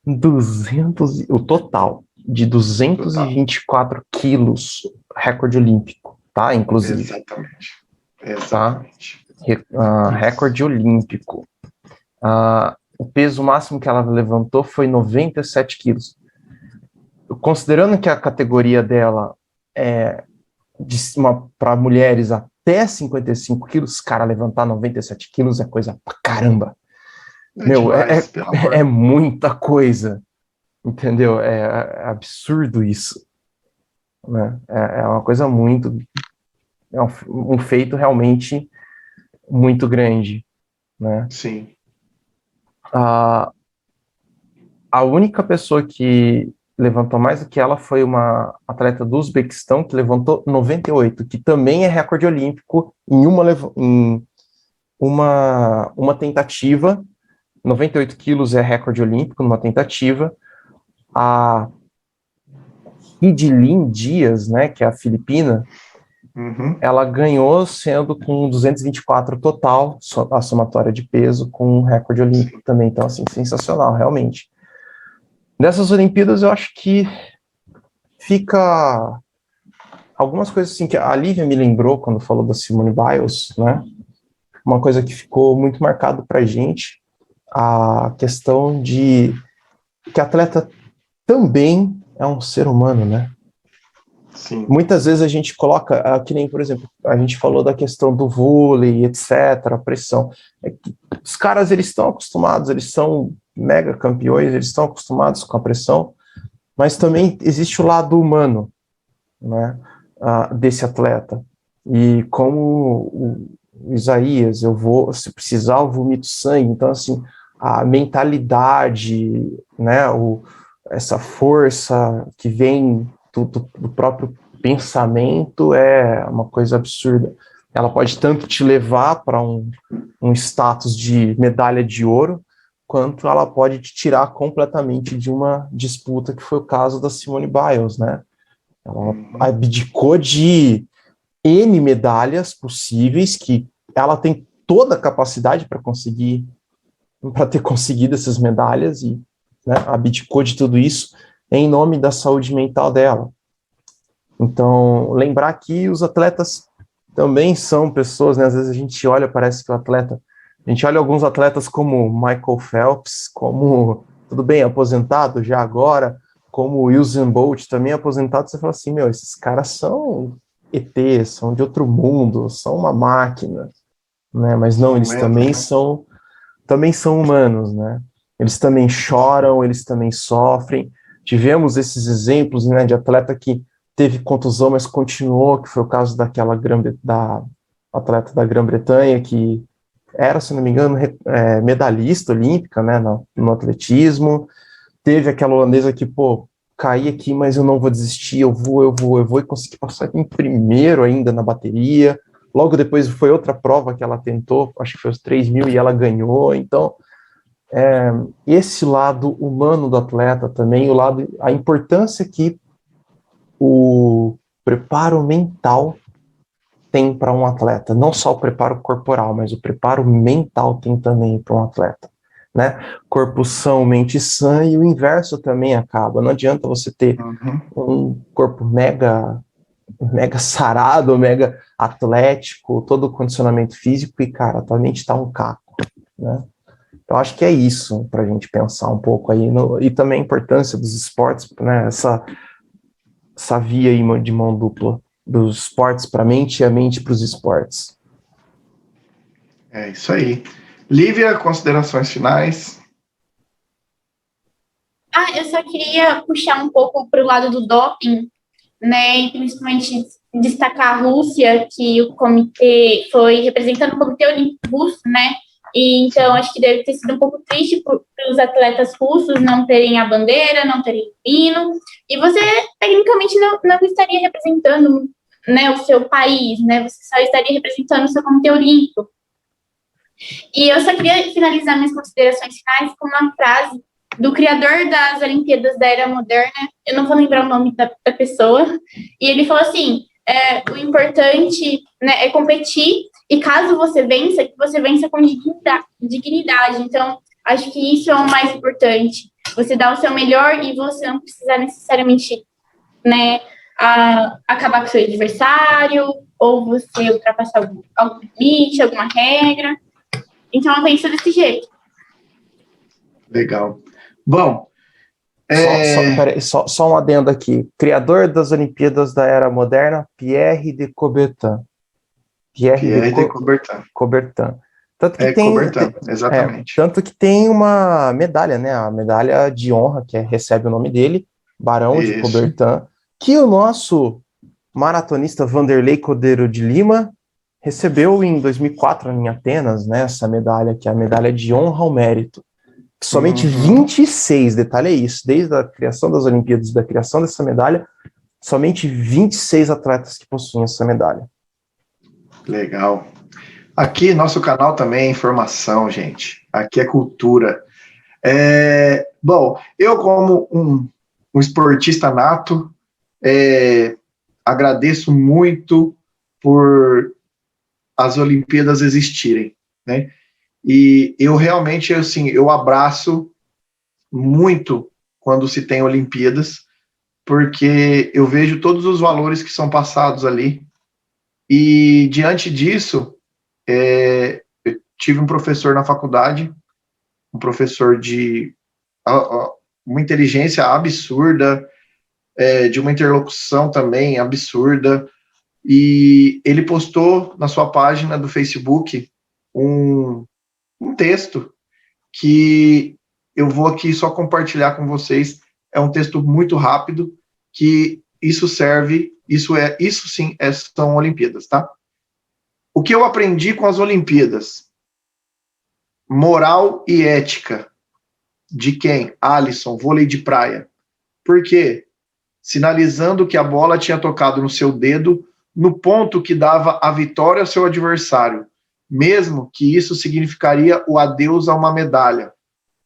224 quilos, recorde olímpico, tá? Inclusive. Exatamente. Recorde olímpico. O peso máximo que ela levantou foi 97 quilos. Considerando que a categoria dela é para mulheres até 55 quilos, cara, levantar 97 quilos é coisa pra caramba. É muita coisa, entendeu? É absurdo isso, né? É uma coisa muito... É um feito realmente muito grande, né? Sim. A única pessoa que levantou mais do que ela foi uma atleta do Uzbequistão, que levantou 98, que também é recorde olímpico em uma tentativa. 98 quilos é recorde olímpico numa tentativa. A Hidilyn Dias, né, que é a filipina, ela ganhou sendo com 224 total, a somatória de peso, com um recorde olímpico também. Então, assim, sensacional, realmente. Nessas Olimpíadas, eu acho que fica algumas coisas assim que a Lívia me lembrou quando falou da Simone Biles, né? Uma coisa que ficou muito marcado pra gente, a questão de que atleta também é um ser humano, né? Sim. Muitas vezes a gente coloca, que nem, por exemplo, a gente falou da questão do vôlei, etc., a pressão. Os caras, eles estão acostumados, eles são mega campeões, eles estão acostumados com a pressão, mas também existe o lado humano, né, desse atleta. E como o Isaías, se precisar, eu vomito sangue. Então, assim, a mentalidade, né, essa força que vem do próprio pensamento é uma coisa absurda. Ela pode tanto te levar para um status de medalha de ouro, quanto ela pode te tirar completamente de uma disputa, que foi o caso da Simone Biles, né? Ela abdicou de N medalhas possíveis, que ela tem toda a capacidade para ter conseguido essas medalhas, e, né, abdicou de tudo isso em nome da saúde mental dela. Então, lembrar que os atletas também são pessoas, né? Às vezes a gente olha, parece que a gente olha alguns atletas como Michael Phelps, como, tudo bem, aposentado já agora, como Usain Bolt, também aposentado, você fala assim, esses caras são ETs, são de outro mundo, são uma máquina, né? Mas não, eles também são humanos, né? Eles também choram, eles também sofrem. Tivemos esses exemplos, né, de atleta que teve contusão, mas continuou, que foi o caso daquela da atleta da Grã-Bretanha, que era, se não me engano, medalhista olímpica, né, no atletismo. Teve aquela holandesa que, pô, caí aqui, mas eu não vou desistir, eu vou, e consegui passar em primeiro ainda na bateria. Logo depois foi outra prova que ela tentou, acho que foi os 3.000 e ela ganhou. Então, esse lado humano do atleta também, a importância que o preparo mental tem para um atleta, não só o preparo corporal, mas o preparo mental tem também para um atleta, né? Corpo são, mente sã, e o inverso também acaba. Não adianta você ter um corpo mega sarado, mega atlético, todo o condicionamento físico e, cara, tua mente tá um caco, né? Eu acho que é isso para a gente pensar um pouco aí, e também a importância dos esportes, né? Essa via aí de mão dupla, dos esportes para a mente e a mente para os esportes. É isso aí. Lívia, considerações finais? Eu só queria puxar um pouco para o lado do doping, né, e principalmente destacar a Rússia, que o comitê foi representando o Comitê Olímpico Russo, né, e então acho que deve ter sido um pouco triste para os atletas russos não terem a bandeira, não terem o hino, e você tecnicamente não estaria representando, né, o seu país, né, você só estaria representando o seu Comitê Olímpico. E eu só queria finalizar minhas considerações finais com uma frase do criador das Olimpíadas da Era Moderna, eu não vou lembrar o nome da pessoa, e ele falou assim, o importante, né, é competir, e caso você vença, que você vença com dignidade. Então, acho que isso é o mais importante, você dá o seu melhor e você não precisa necessariamente, né, acabar com o seu adversário, ou você ultrapassar algum limite, alguma regra. Então, eu penso desse jeito. Legal. Bom, só um adendo aqui. Criador das Olimpíadas da Era Moderna, Pierre de Coubertin. Pierre de Coubertin. Tanto que Coubertin, exatamente. Tanto que tem uma medalha, né? A medalha de honra, que recebe o nome dele, Barão de Coubertin, que o nosso maratonista Vanderlei Cordeiro de Lima recebeu em 2004 em Atenas, né? Essa medalha, que é a medalha de honra ao mérito. Somente 26, detalhe é isso, desde a criação das Olimpíadas, da criação dessa medalha, somente 26 atletas que possuem essa medalha. Legal. Aqui, nosso canal também é informação, gente. Aqui é cultura. Bom, eu como um esportista nato, agradeço muito por as Olimpíadas existirem, né? E eu realmente, assim, eu abraço muito quando se tem Olimpíadas, porque eu vejo todos os valores que são passados ali, e diante disso, eu tive um professor na faculdade, um professor de uma inteligência absurda, de uma interlocução também absurda, e ele postou na sua página do Facebook um texto que eu vou aqui só compartilhar com vocês. É um texto muito rápido, que isso sim são Olimpíadas, tá? O que eu aprendi com as Olimpíadas? Moral e ética. De quem? Alisson, vôlei de praia. Por quê? Sinalizando que a bola tinha tocado no seu dedo, no ponto que dava a vitória ao seu adversário, mesmo que isso significaria o adeus a uma medalha.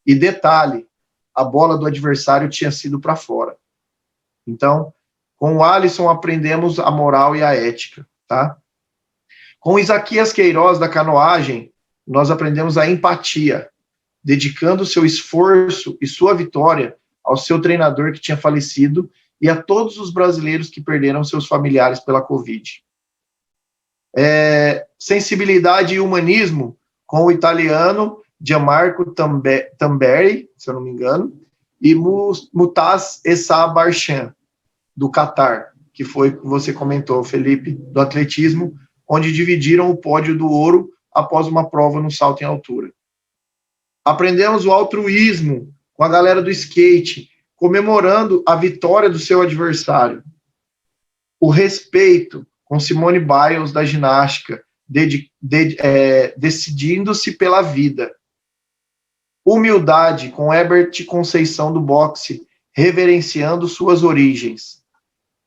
E detalhe, a bola do adversário tinha sido para fora. Então, com o Alisson aprendemos a moral e a ética, tá? Com Isaquias Queiroz da canoagem, nós aprendemos a empatia, dedicando seu esforço e sua vitória ao seu treinador que tinha falecido e a todos os brasileiros que perderam seus familiares pela Covid. Sensibilidade e humanismo com o italiano Gianmarco Tamberi, se eu não me engano, e Mutaz Essa Barchan, do Catar. que foi o que você comentou, Felipe, do atletismo, onde dividiram o pódio do ouro após uma prova no salto em altura. Aprendemos o altruísmo com a galera do skate, comemorando a vitória do seu adversário. O respeito com Simone Biles da ginástica, decidindo-se pela vida. Humildade com Herbert Conceição do boxe, reverenciando suas origens.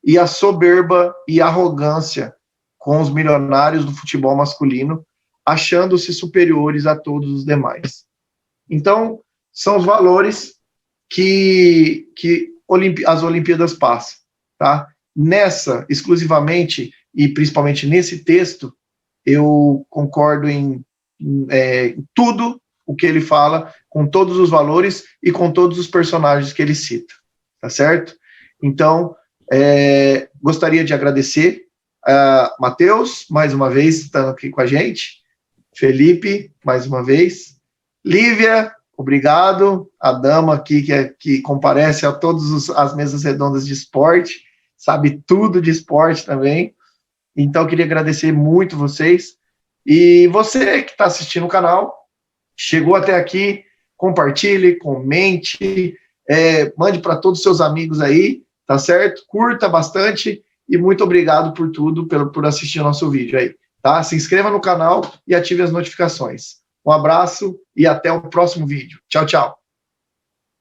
E a soberba e arrogância com os milionários do futebol masculino, achando-se superiores a todos os demais. Então, são os valores que as Olimpíadas passam, tá? Nessa, exclusivamente, e principalmente nesse texto, eu concordo em tudo o que ele fala, com todos os valores e com todos os personagens que ele cita, tá certo? Então, gostaria de agradecer a Matheus, mais uma vez, estando aqui com a gente, Felipe, mais uma vez, Lívia, obrigado, a dama aqui que comparece a todas as mesas redondas de esporte, sabe tudo de esporte também, então queria agradecer muito vocês, e você que está assistindo o canal, chegou até aqui, compartilhe, comente, mande para todos os seus amigos aí, tá certo? Curta bastante, e muito obrigado por tudo, por assistir o nosso vídeo aí, tá? Se inscreva no canal e ative as notificações. Um abraço e até o próximo vídeo. Tchau, tchau.